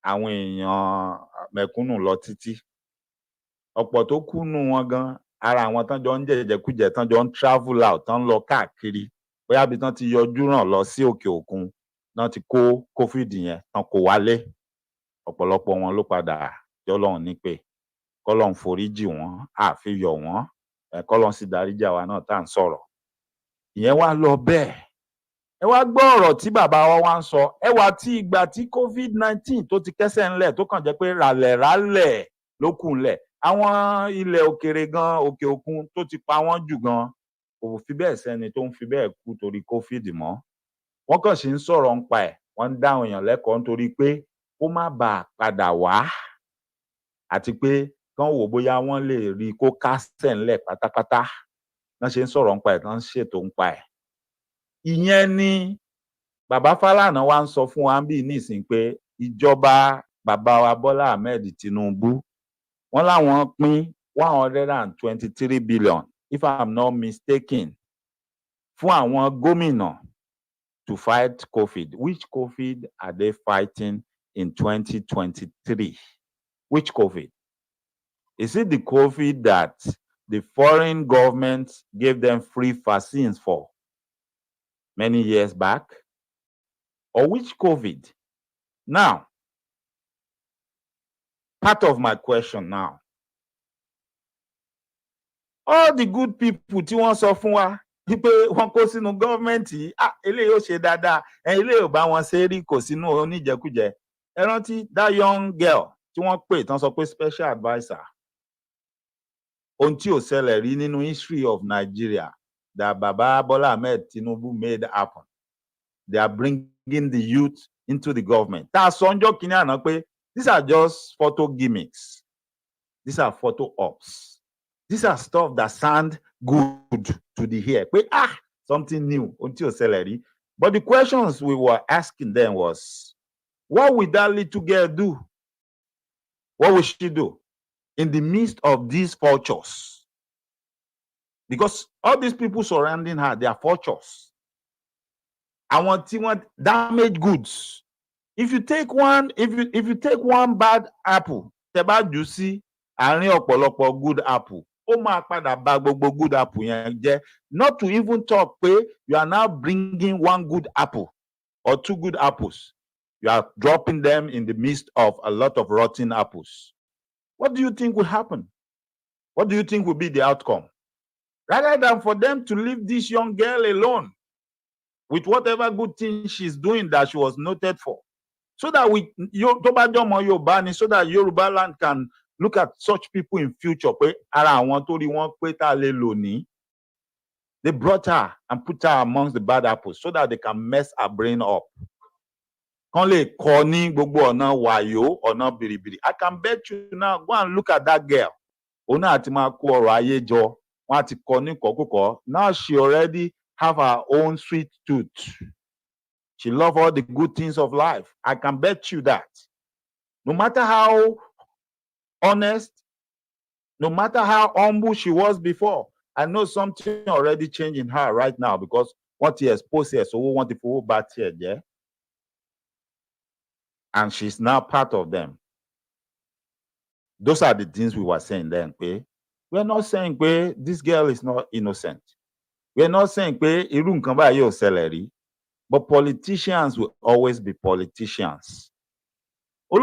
Speaker 2: àwọn èèyàn mẹ̀kúnnù lọ títí ọ̀pọ̀ tó kú nù wọn gan ara àwọn tán jọ ń jẹjẹkújẹ tán jọ ń travel out tán ń lọ káàkiri bóyá bí tán ti yọjú ràn lọ sí òkè òkun náà ti kó COVID yẹn tán kó wálé ọ̀pọ̀lọpọ̀ wọn ló padà jọlọ́run ní pé kọ́lọ́run foríjì wọ́n àfihàn wọ́n kọ́lọ́run sì dáríjì àwa náà tá à ń sọ̀rọ̀ ìyẹn wá lọ bẹ́ẹ̀ ẹ wá gbọ́ ọ̀rọ̀ tí bàbá wa wá ń sọ ẹ wá tí ìgbà tí COVID-19 tó ti kẹ́sẹ̀ ńlẹ̀ tó kàn jẹ́ pé ràlẹ̀ ló kù ńlẹ̀ àwọn ilẹ̀ òkèrè gan òkè òkun tó ti pa wọ́n jù gan kò fi bẹ́ẹ̀ sẹ́ni tó ń fi bẹ́ẹ̀ kú torí COVID mọ́ wọ́n kàn sì ń sọ̀rọ̀ ńpa ẹ̀ wọ́n ń dáhùn èèyàn lẹ́kọ̀ọ́ nítorí pé kó má bàa padà wá àti pé kán wò bóyá wọ́n lè rí kó kásẹ̀ ńlẹ̀ pátápátá wọ́n ṣe ń sọ̀rọ̀ ńpa ẹ̀ tán ń ṣètò ńpa ẹ̀ ìyẹn ni bàbá Fálànà wa ń sọ fún wa bí nísìnyí pé ìjọba bàbá wa Bọ́lá Ahmed Tinubu wọ́n láwọn pín 123 billion if I'm not mistaken fún àwọn gómìnà to fight COVID. Which COVID are they fighting in 2023? Which COVID? Is it the COVID that the foreign governments gave them free vaccines for many years back? Or which COVID? Now, part of my question now. All the good people tí wọ́n sọ fún wa wípé wọ́n kó sínú gọ́ọ̀mẹ̀ntì eléyìí ó ṣe dáadáa eléyìí ò bá wọn ṣe rí kò sínú oníjẹkújẹ. Ẹ rántí that young girl tí wọ́n pè tán sọ pé special adviser. Ohun tí ò ṣẹlẹ̀ rí nínú history of Nigeria that Baba Bola Ahmed Tinubu made happen. They are bringing the youth into the government. Tá a sọ ọjọ́ kìíní àná pé these are just photo gimmicks. These are photo ops. These are stuff that sound good to the ear. Something new until salary. But the questions we were asking them was, what will that little girl do? What will she do in the midst of these vultures? Because all these people surrounding her, they are vultures. I want damaged goods. If you take one bad apple, you see, àárín ọ̀pọ̀lọpọ̀ good apple. Good apple. Not to even talk, you are now bringing one good apple or two good apples. You are dropping them in the midst of a lot of rotten apples. What do you think will happen? What do you think will be the outcome? Rather than for them to leave this young girl alone with whatever good thing she's doing that she was noted for, so that so that Yoruba land can look at such people in future. They brought her and put her amongst the bad apples so that they can mess her brain up. I can bet you now, go and look at that girl. Now she already have her own sweet tooth. She loves all the good things of life. I can bet you that. No matter how honest, no matter how humble she was before, I know something already changed in her right now because what he exposed her, so we want to go back here, yeah? And she's now part of them. Those are the things we were saying then. We're not saying this girl is not innocent. We're not saying but politicians will always be politicians. They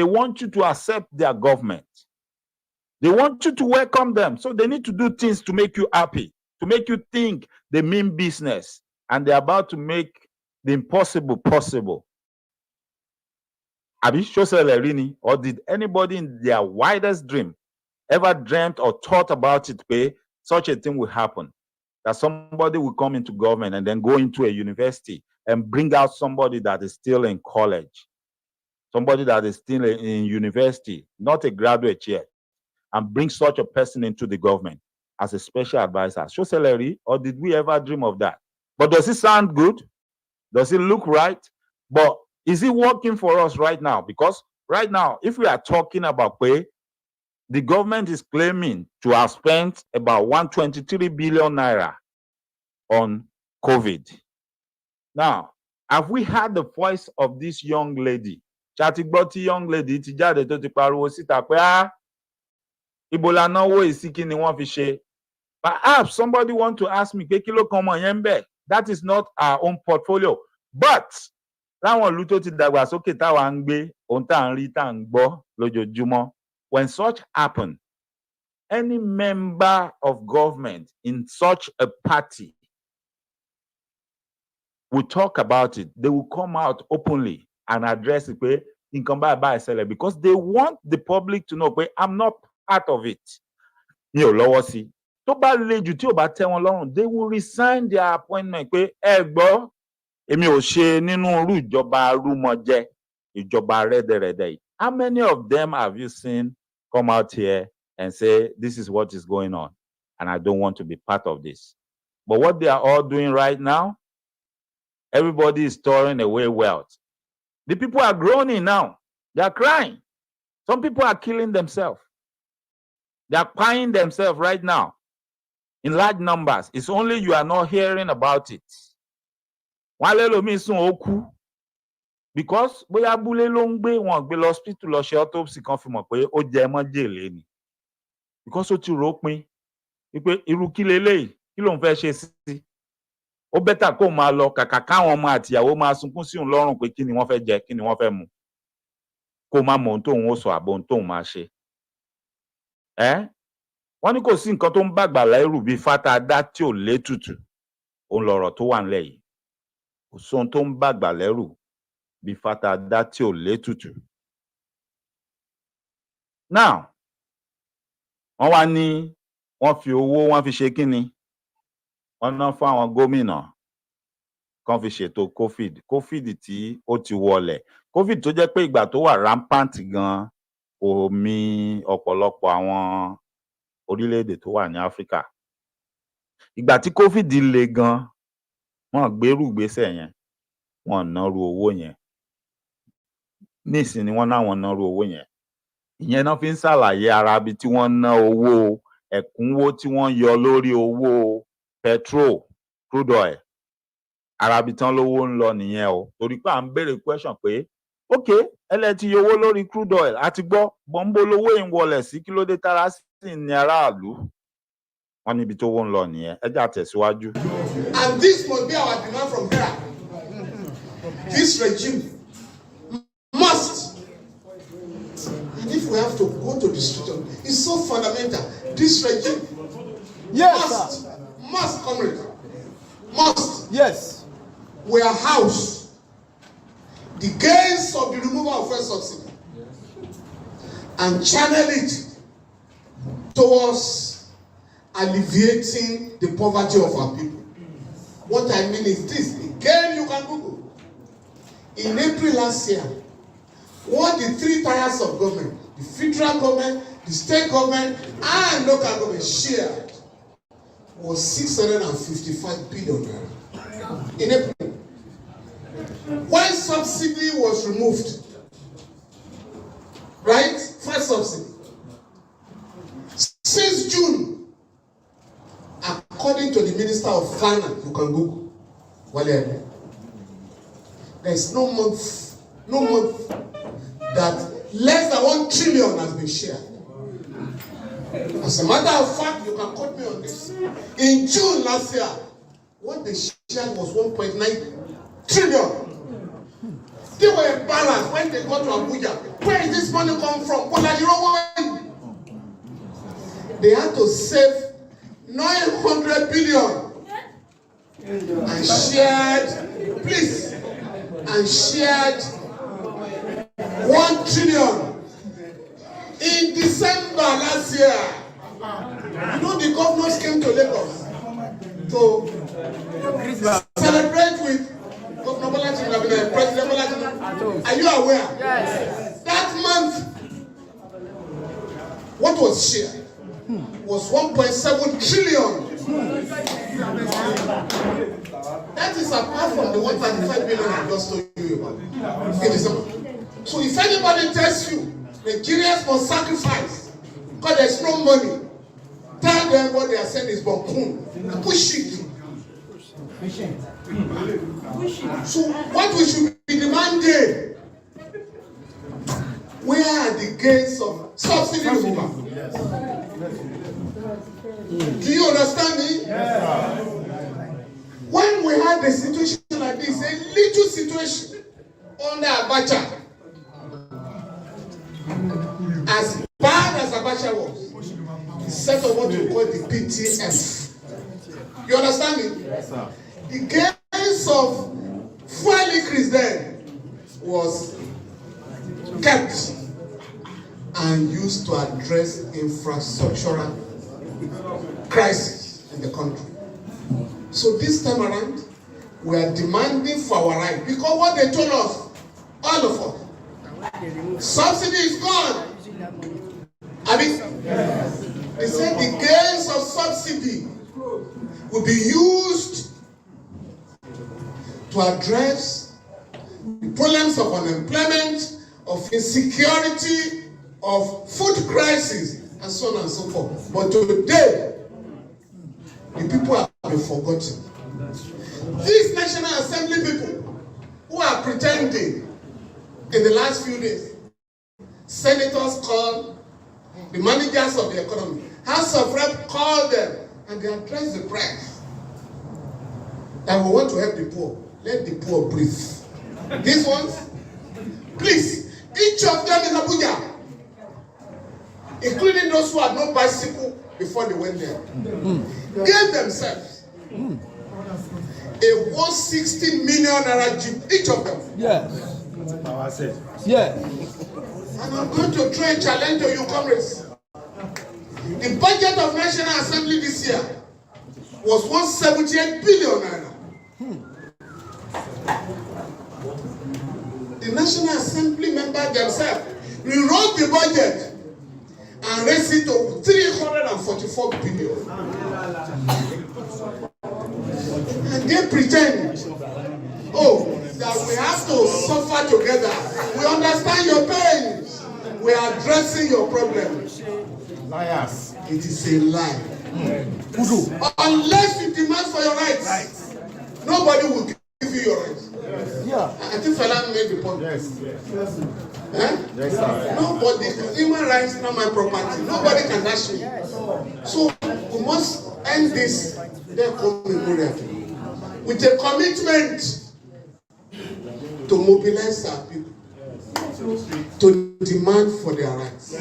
Speaker 2: want you to accept their government. They want you to welcome them. So they need to do things to make you happy, to make you think they mean business. And they're about to make the impossible possible. Or did anybody in their widest dream ever dreamt or thought about it, such a thing will happen? That somebody will come into government and then go into a university and bring out somebody that is still in college, somebody that is still in university, not a graduate yet, and bring such a person into the government as a special advisor. Show salary, or did we ever dream of that? But does it sound good? Does it look right? But is it working for us right now? Because right now, if we are talking about the government is claiming to have spent about 123 billion naira on COVID. Now, have we heard the voice of this young lady? Chatigboti young lady, tijade to ti pariwo síta pé ibola náwó ìsìnkí ni wọ́n fi ṣe. Perhaps somebody want to ask me, kilo komo yembe. That is not our own portfolio. But láwọn ìlú tó ti dàgbàsókè táwa ń gbé, ohun tá à ń rí tá à ń gbọ́ lójoojúmọ́. When such happen, any member of government in such a party will talk about it. They will come out openly and address it because they want the public to know I'm not part of it. They will resign their appointment. How many of them have you seen come out here and say, this is what is going on, and I don't want to be part of this? But what they are all doing right now, everybody is storing away wealth. The people are groaning now. They are crying. Some people are killing themselves. They are buying themselves right now in large numbers. It's only you are not hearing about it. Because bóyá abúlé ló ń gbé wọn gbé lọ hospital lọ ṣe autopsy kan fi mọ̀ pé ó jẹ májèlé ni. Because ó ti rò pin wípé irú kí leléyìí, kí ló ń fẹ́ ṣe sí. ó bẹ́tà kó máa lọ kàkà káwọn ọmọ àtìyàwó máa sunkún sí òun lọ́rùn pé kí ni wọ́n fẹ́ jẹ kí ni wọ́n fẹ́ mu kó má mọ ohun tóun ó sọ àbọ̀ ohun tóun máa ṣe. Wọ́n ní kò sí nǹkan tó ń bàgbà lẹ́rù bíi fátá dá tí ò létùtù òun lọ̀rọ̀ tó wà nílẹ̀ yìí. Kò sóhun tó ń bàgbà lẹ́rù bíi fátá dá tí ò létùtù. Now wọ́n wá ní wọ́n fi owó wọ́n fi ṣe kíni wọ́n ná fún àwọn gómìnà kan fi ṣètò covid tí ó ti wọlẹ̀ covid tó jẹ́ pé ìgbà tó wà rampant gan kò mì ọ̀pọ̀lọpọ̀ àwọn orílẹ̀-èdè tó wà ní Áfíríkà. Ìgbà tí covid le gan wọ́n gbérù ìgbésẹ̀ yẹn wọ́n nárú owó yẹn nísìn ni wọ́n náwọn nárú owó yẹn. Ìyẹn náà fi ń ṣàlàyé ara bí tí wọ́n ná owó ẹ̀kúnwó tí wọ́n yọ lórí owó petrol crude oil ara bí tán lówó ń lọ nìyẹn o. Torí pé à ń béèrè question pé ok ẹlẹ́tì owó lórí crude oil àti gbọ́ bọ́ńbó lówó yìí ń wọlẹ̀ sí kí ló dé tára sí ní aráàlú. Wọ́n níbi tó wó ń lọ nìyẹn. Ẹ jà tẹ̀síwájú.
Speaker 5: And this must be our demand from here. This regime must, and if we have to go to the street, it's so fundamental. This regime must, comrade, must.
Speaker 6: Yes.
Speaker 5: Warehouse the gains of the removal of fuel subsidy and channel it towards alleviating the poverty of our people. What I mean is this. Again, you can Google. In April last year, what the three tiers of government, the federal government, the state government, and local government shared was 655 billion naira. In April, when subsidy was removed, right? First subsidy. Since June, according to the Minister of Finance, you can Google, there is no month that less than 1 trillion has been shared. As a matter of fact, you can quote me on this. In June last year, what they shared was 1.9 trillion. They were balanced when they got to Abuja. Where is this money come from? They had to save 900 billion and shared, please, and shared 1 trillion. In December last year, you know the governors came to Lagos to celebrate with Governor Bola, President Bola. Are you aware?
Speaker 6: Yes.
Speaker 5: That month, what was shared was 1.7 trillion. That is apart from the 135 billion I just told you about in December. So if anybody tells you Nigerians must sacrifice because there's no money, tell them what they are saying is bokun. Push it. So what we should be demanding, where are the gains of subsidy removal? Do you understand me? Yes. When we had a situation like this, a little situation under Abacha, as bad as Abacha was, he set up what we call the PTF. You understand me? Yes, sir. The gains of fuel increase then was kept and used to address infrastructural crisis in the country. So this time around, we are demanding for our right because what they told us, all of us, subsidy is gone. I mean, they said the gains of subsidy will be used to address the problems of unemployment, of insecurity, of food crisis, and so on and so forth. But today, the people have been forgotten. These National Assembly people who are pretending in the last few days, senators called, the managers of the economy, House of Rep called them, and they addressed the press. that we want to help the poor. Let the poor breathe. These ones, please, each of them in Abuja, including those who had no bicycle before they went there, gave themselves a 160 million naira jeep, each of them.
Speaker 1: Yes. Yes.
Speaker 5: And I'm going to throw a challenge to you, comrades. The budget of National Assembly this year was 178 billion naira. The National Assembly members themselves rewrote the budget and raised it to 344 billion. And they pretend, oh, that we have to suffer together. We understand your pain. We are addressing your problems.
Speaker 2: Liars.
Speaker 5: It is a lie. Unless you demand for your rights, nobody will give you your rights.
Speaker 1: Yeah.
Speaker 5: I think Fela made the point.
Speaker 2: Yes.
Speaker 5: Yes, sir. Nobody, human rights is not my property. Nobody can dash me. So we must end this with a commitment to mobilize our people, to demand for their rights.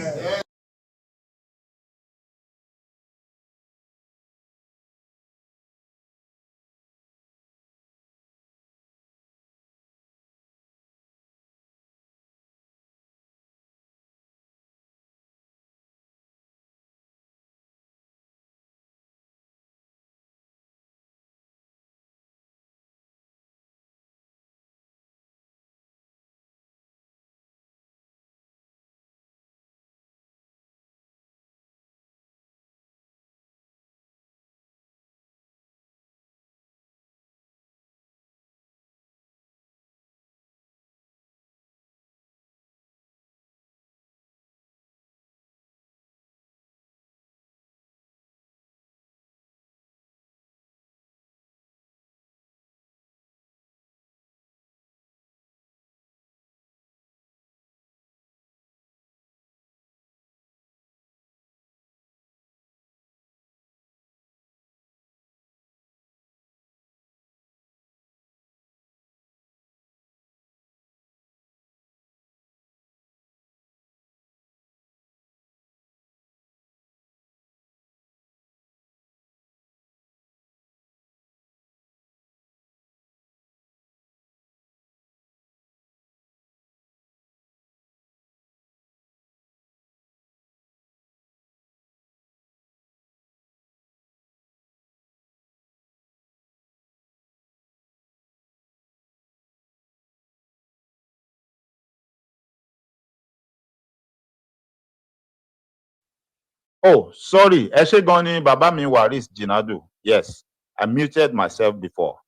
Speaker 2: Oh, sorry. Ẹ ṣé gan ni bàbá mi Waris Jinadu. Yes, I muted myself before.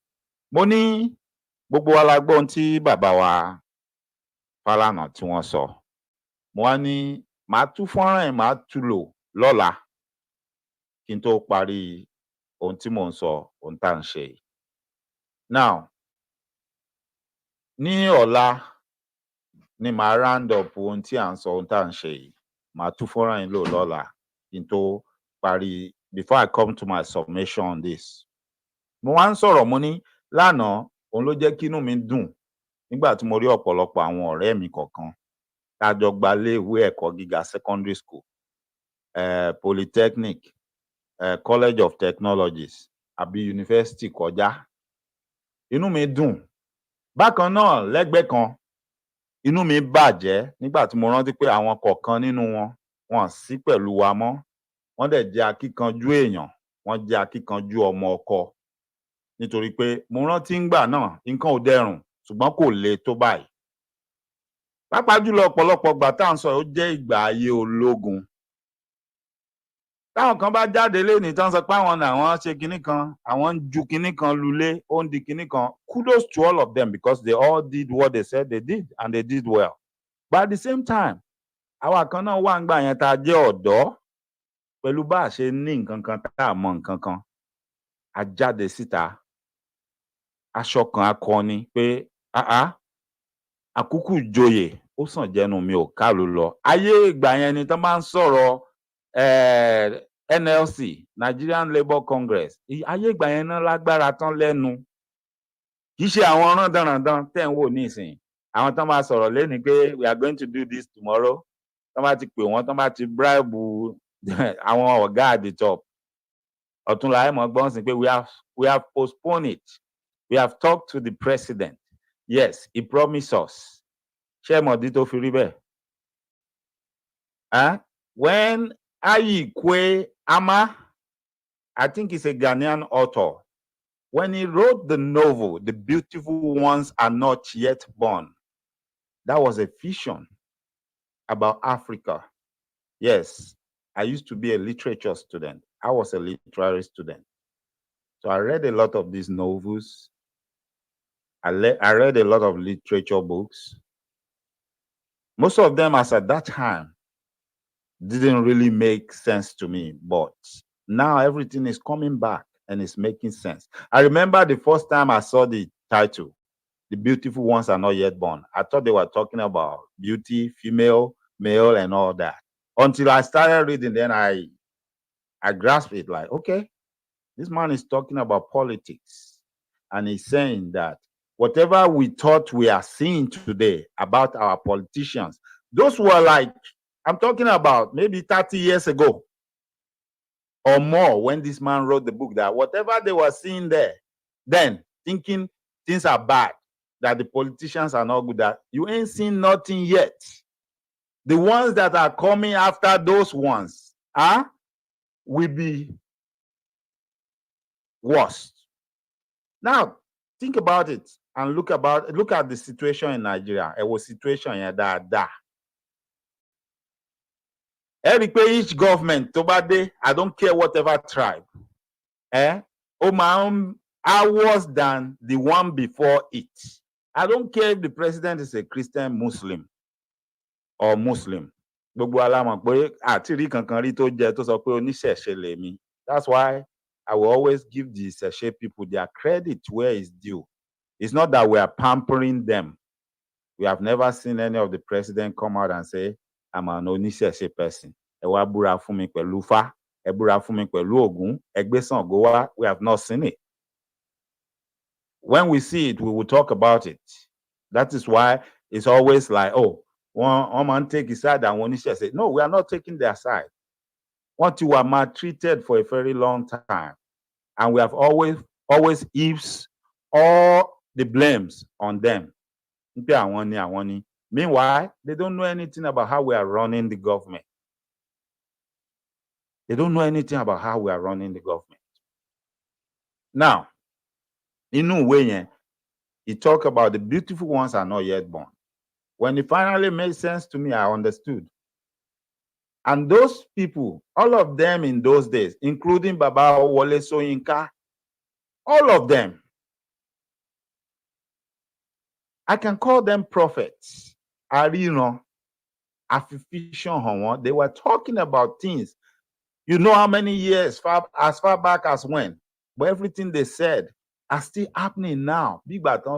Speaker 2: Mo ní gbogbo wa la gbọ́ ohun tí bàbá wa Fálànà tí wọ́n sọ. Mo wá ní màá tú fọ́nrán ẹ̀ màá tú lò lọ́la kí n tó parí ohun tí mò ń sọ, ohun tá à ń ṣe yìí. Now, ní ọ̀la ni màá round up ohun tí à ń sọ, ohun tá à ń ṣe yìí. Màá tú fọ́nrán yìí lò lọ́la kí n tó parí before I come to my submission on this. Mo wá ń sọ̀rọ̀ mo ní lánàá òun ló jẹ́ kí inú mi dùn nígbà tí mo rí ọ̀pọ̀lọpọ̀ àwọn ọ̀rẹ́ mi kọ̀ọ̀kan tá a jọ gba iléèwé ẹ̀kọ́ gíga secondary school, polytechnic, college of technologies àbí university kọjá. Inú mi dùn. Bákan náà lẹ́gbẹ̀ẹ́ kan inú mi bàjẹ́ nígbà tí mo rántí pé àwọn kọ̀ọ̀kan nínú wọn wọn sí pẹ̀lú wa mọ́. Wọ́n dẹ̀ jẹ́ akíkanjú èèyàn, wọ́n jẹ́ akíkanjú ọmọ ọkọ. Nítorí pé mo rántí ńgbà náà nǹkan ò dẹrùn ṣùgbọ́n kò le tó báyìí. Pàápàá jùlọ ọ̀pọ̀lọpọ̀ ìgbà tá à ń sọ ó jẹ́ ìgbà ayé ológun. Táwọn kan bá jáde lénìí tán sọ pé àwọn làwọn ṣe kinní kan, àwọn ń ju kinní kan lulẹ̀, ó ń di kinní kan. Kudos to all of them because they all did what they said they did and they did well. But at the same time, àwa kan náà wà ńgbà yẹn tá a jẹ́ ọ̀dọ́ pẹ̀lú bá a ṣe ní nǹkan kan tá a mọ nǹkan kan. A jáde síta. Aṣọ kan akọni pé àkúkú joyè ó sàn jẹnu mi ò kálu lọ. Ayé ìgbà yẹn ni tán bá ń sọ̀rọ̀ NLC, Nigerian Labour Congress. Ayé ìgbà yẹn náà lágbára tán lẹ́nu. kì í ṣe àwọn rándanràndan tẹ́ ń wò nísìnyí àwọn tán máa sọ̀rọ̀ lẹ́ni pé we are going to do this tomorrow tán bá ti pè wọ́n tán bá ti bribe àwọn ọ̀gá at the top ọ̀túnla ẹ̀ mọ̀ gbọ́n sí pé we have postponed it we have talked to the president yes he promised us ṣé mọ̀dí tó fi rí bẹ́ẹ̀ when Ayi Kwe Ama I think he's a Ghanaian author when he wrote the novel The Beautiful Ones Are Not Yet Born that was a vision about Africa. Yes, I used to be a literature student. I was a literary student. So I read a lot of these novels. I read a lot of literature books. Most of them, as at that time, didn't really make sense to me. But now everything is coming back and it's making sense. I remember the first time I saw the title, The Beautiful Ones Are Not Yet Born. I thought they were talking about beauty, female, male, and all that. Until I started reading, then I grasped it like, okay, this man is talking about politics. And he's saying that whatever we thought we are seeing today about our politicians, those were like, I'm talking about maybe 30 years ago or more when this man wrote the book, that whatever they were seeing there, then thinking things are bad, that the politicians are not good, that you ain't seen nothing yet. The ones that are coming after those ones will be worse. Now, think about it and look at the situation in Nigeria. It was situation here that. Each government, I don't care whatever tribe, are worse than the one before it. I don't care if the president is a Christian, Muslim, or Muslim. That's why I will always give the Seshe people their credit where it's due. It's not that we are pampering them. We have never seen any of the president come out and say, I'm an Oniseshe person. We have not seen it. When we see it, we will talk about it. That is why it's always like, oh, one man take his side and one issue say, no, we are not taking their side. What you are maltreated for a very long time. And we have always heaped all the blames on them. Meanwhile, they don't know anything about how we are running the government. They don't know anything about how we are running the government. Now, Ninu Gbogbo, he talked about the beautiful ones are not yet born. When it finally made sense to me, I understood. And those people, all of them in those days, including Baba Wole Soyinka, all of them, I can call them prophets. They were talking about things. You know how many years, as far back as when? But everything they said are still happening now. Even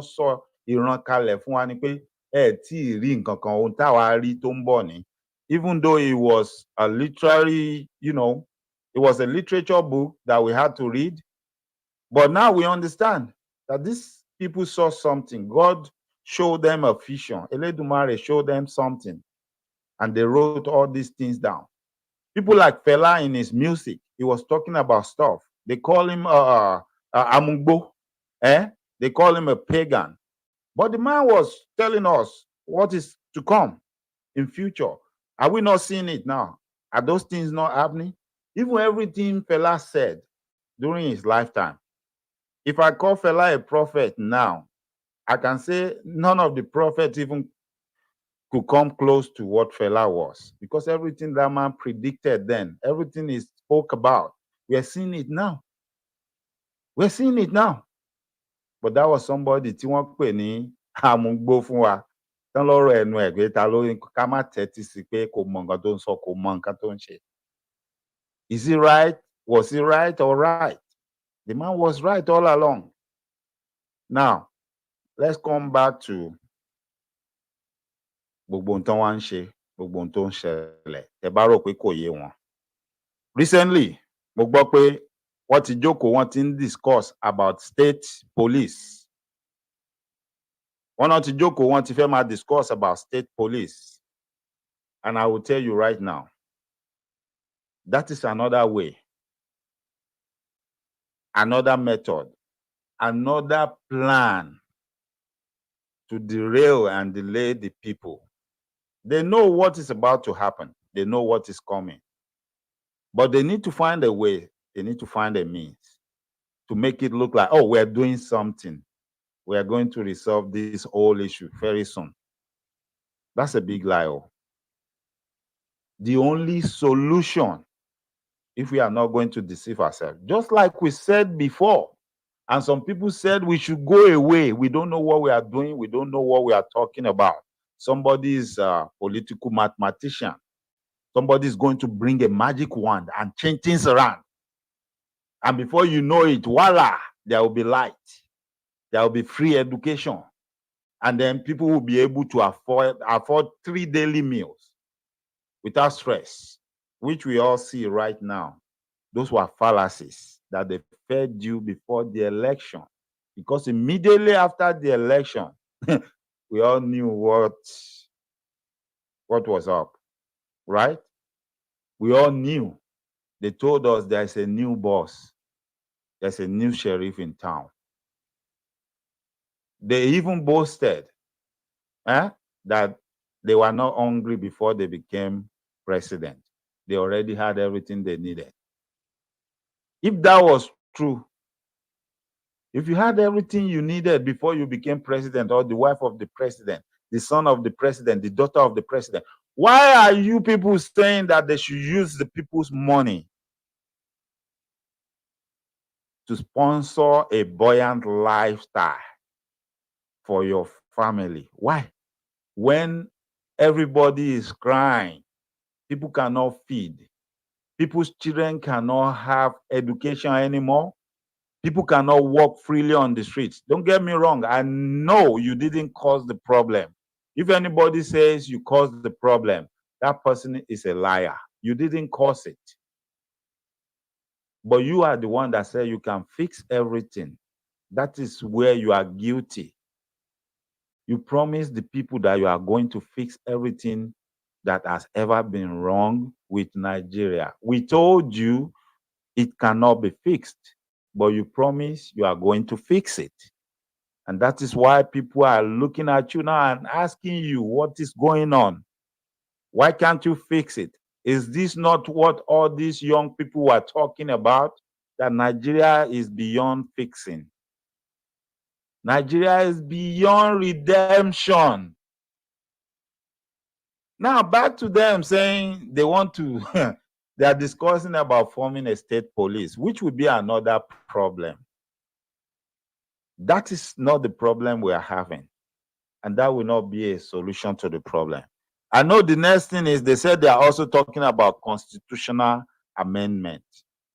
Speaker 2: though it was a literary, it was a literature book that we had to read. But now we understand that these people saw something. God showed them a vision. Eledumare showed them something. And they wrote all these things down. People like Fela in his music, he was talking about stuff. They call him Amungbo. They call him a pagan. But the man was telling us what is to come in future. Are we not seeing it now? Are those things not happening? Even everything Fela said during his lifetime. If I call Fela a prophet now, I can say none of the prophets even could come close to what Fela was, because everything that man predicted then, everything he spoke about, we are seeing it now. We're seeing it now. But that was somebody tí wọ́n pè ní Amungbo fún wa. Tán lọ́rọ̀ ẹnu ẹ̀gbẹ́ ta ló ká má tẹ́tí sí pé kò mọ nǹkan tó ń sọ, kò mọ nǹkan tó ń ṣe. Is he right? Was he right or right? The man was right all along. Now, let's come back to gbogbo nǹkan wá ń ṣe, gbogbo nǹkan tó ń ṣẹlẹ̀. Ẹ bá rò pé kò yé wọn. Recently, mo gbọ́ pé wọ́n ti jókòó, wọ́n ti ń discuss about state police. Wọ́n ti jókòó, wọ́n ti fẹ́ máa discuss about state police. And I will tell you right now, that is another way, another method, another plan to derail and delay the people. They know what is about to happen. They know what is coming. But they need to find a way. They need to find a means to make it look like, oh, we're doing something. We are going to resolve this whole issue very soon. That's a big lie. The only solution, if we are not going to deceive ourselves, just like we said before, and some people said we should go away. We don't know what we are doing. We don't know what we are talking about. Somebody is a political mathematician. Somebody is going to bring a magic wand and change things around. And before you know it, voila, there will be light. There will be free education. And then people will be able to afford 3 daily meals without stress, which we all see right now. Those were fallacies that they fed you before the election. Because immediately after the election, we all knew what was up, right? We all knew. They told us there's a new boss. There's a new sheriff in town. They even boasted that they were not hungry before they became president. They already had everything they needed. If that was true, if you had everything you needed before you became president, or the wife of the president, the son of the president, the daughter of the president, why are you people saying that they should use the people's money to sponsor a buoyant lifestyle for your family? Why? When everybody is crying, people cannot feed, people's children cannot have education anymore, people cannot walk freely on the streets. Don't get me wrong, I know you didn't cause the problem. If anybody says you caused the problem, that person is a liar. You didn't cause it. But you are the one that said you can fix everything. That is where you are guilty. You promised the people that you are going to fix everything that has ever been wrong with Nigeria. We told you it cannot be fixed, but you promise you are going to fix it. And that is why people are looking at you now and asking you what is going on. Why can't you fix it? Is this not what all these young people were talking about? That Nigeria is beyond fixing. Nigeria is beyond redemption. Now back to them saying they want to, they are discussing about forming a state police, which would be another problem. That is not the problem we are having. And that will not be a solution to the problem. I know the next thing is they said they are also talking about constitutional amendment,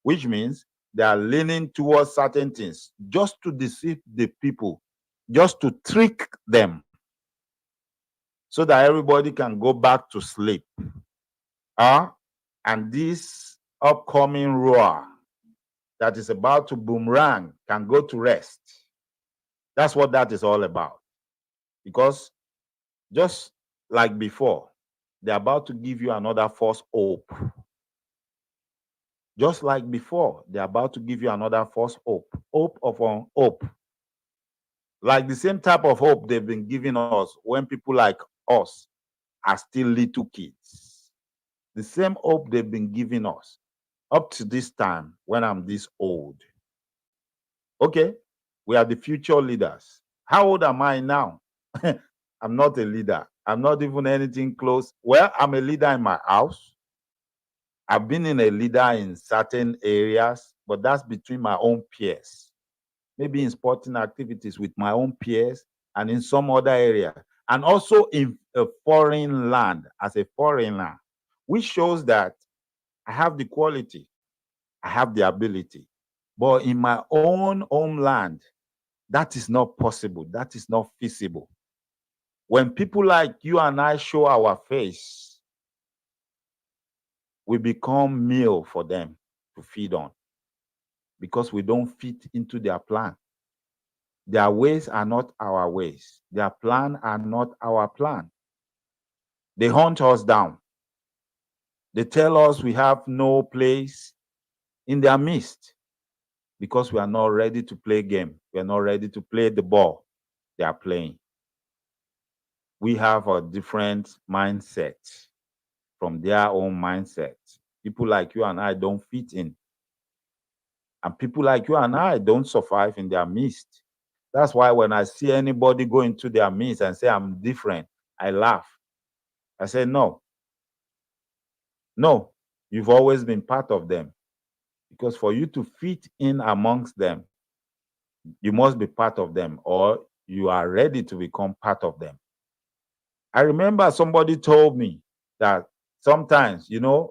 Speaker 2: which means they are leaning towards certain things just to deceive the people, just to trick them so that everybody can go back to sleep. And this upcoming roar that is about to boomerang can go to rest. That's what that is all about. Because just like before, they're about to give you another false hope. Just like before, they're about to give you another false hope. Hope upon hope. Like the same type of hope they've been giving us when people like us are still little kids. The same hope they've been giving us up to this time when I'm this old. Okay, we are the future leaders. How old am I now? I'm not a leader. I'm not even anything close. Well, I'm a leader in my house. I've been in a leader in certain areas, but that's between my own peers. Maybe in sporting activities with my own peers and in some other area. And also in a foreign land, as a foreigner, which shows that I have the quality, I have the ability. But in my own homeland, that is not possible. That is not feasible. When people like you and I show our face, we become meal for them to feed on because we don't fit into their plan. Their ways are not our ways. Their plan are not our plan. They hunt us down. They tell us we have no place in their midst because we are not ready to play game. We are not ready to play the ball they are playing. We have a different mindset from their own mindset. People like you and I don't fit in. And people like you and I don't survive in their midst. That's why when I see anybody go into their midst and say, I'm different, I laugh. I say, no. No, you've always been part of them. Because for you to fit in amongst them, you must be part of them, or you are ready to become part of them. I remember somebody told me that sometimes,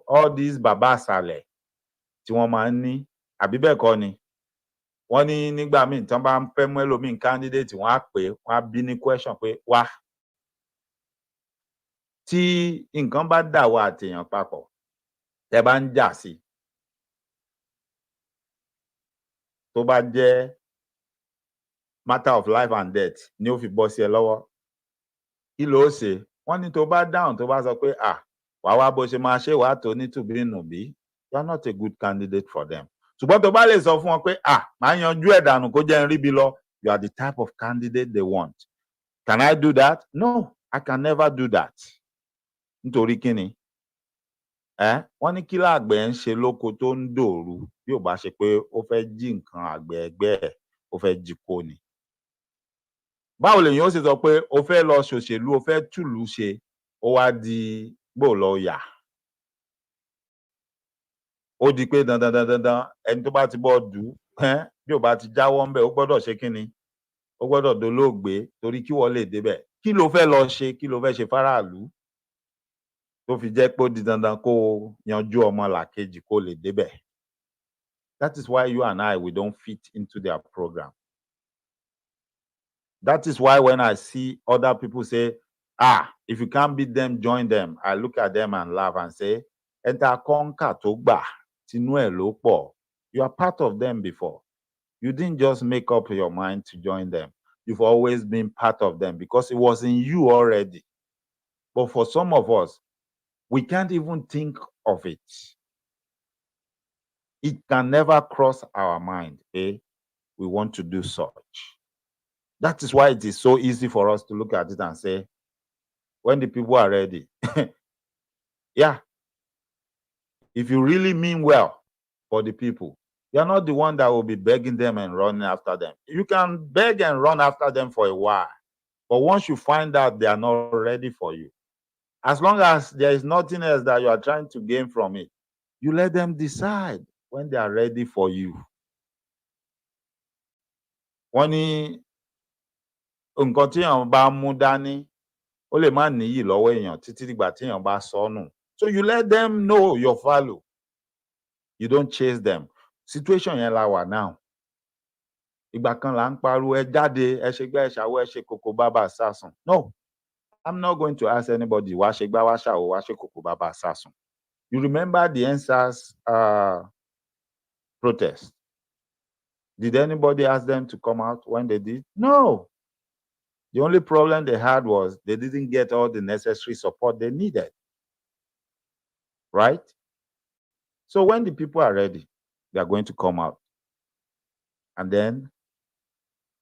Speaker 2: all these Baba Saleh, tí wọ́n máa ń ní, àbí bẹ́ẹ̀ kọ́ ni, wọ́n ní nígbà míì tán bá ń fẹ́ mú ẹlòmíì candidate, wọ́n á pè é, wọ́n á bí ní question pé wá. Tí nǹkan bá dà wá àtèèyàn papọ̀, tẹ́ bá ń jà sí, tó bá jẹ́ matter of life and death ni ó fi bọ́ sí ẹ lọ́wọ́, kí ló ṣe? Wọ́n ní tó bá dáhùn, tó bá sọ pé wàá wá bó ṣe máa ṣe wàá tó nítùbínùbí, you are not a good candidate for them. Ṣùgbọ́n tó bá lè sọ fún wọn pé máa yanjú ẹ̀ dànù kó jẹ́ n ríbi lọ, you are the type of candidate they want. Can I do that? No, I can never do that. Nítorí kí ni? Wọ́n ní kí làgbẹ̀ ń ṣe lóko tó ń dòru bí ò bá ṣe pé ó fẹ́ jí nǹkan àgbẹ̀ ẹgbẹ́ ẹ̀, ó fẹ́ jí kó ni. Báwo lèyàn ó sì sọ pé o fẹ́ lọ ṣòṣèlú, o fẹ́ tùlú ṣe, ó wá di gbòòlọ́yà. Ó di pé dandan ẹni tó bá ti bọ́ dù bí ò bá ti jáwọ́ ńbẹ̀, ó gbọ́dọ̀ ṣe kí ni? Ó gbọ́dọ̀ dolóògbé torí kí wọ́n lè débẹ̀. Kí ló fẹ́ lọ ṣe? Kí ló fẹ́ ṣe fáráàlú? Tó fi jẹ́ pé ó di dandan kó o yanjú ọmọlàkejì kó lè débẹ̀. That is why you and I, we don't fit into their program. That is why when I see other people say, if you can't beat them, join them, I look at them and laugh and say, enter conquer tó gbà, tinú ẹ̀ ló pọ̀. You are part of them before. You didn't just make up your mind to join them. You've always been part of them because it was in you already. But for some of us, we can't even think of it. It can never cross our mind, we want to do such. That is why it is so easy for us to look at it and say, when the people are ready, yeah, if you really mean well for the people, you're not the one that will be begging them and running after them. You can beg and run after them for a while, but once you find out they are not ready for you, as long as there is nothing else that you are trying to gain from it, you let them decide when they are ready for you. Wọ́n ní nǹkan tí èèyàn bá mú dání, ó lè má níyì lọ́wọ́ èèyàn títí dìgbà tí èèyàn bá sọnù. So you let them know your value. You don't chase them. Situation yẹn la wà now. Ìgbà kan là ń pariwo ẹ jáde, ẹ ṣe gbá ẹ ṣàwó, ẹ ṣe kòkò bàbá sásùn. No, I'm not going to ask anybody wá ṣe gbá wá ṣàwó, wá ṣe kòkò bàbá sásùn. You remember the EndSARS protest? Did anybody ask them to come out when they did? No. The only problem they had was they didn't get all the necessary support they needed. Right? So when the people are ready, they are going to come out. And then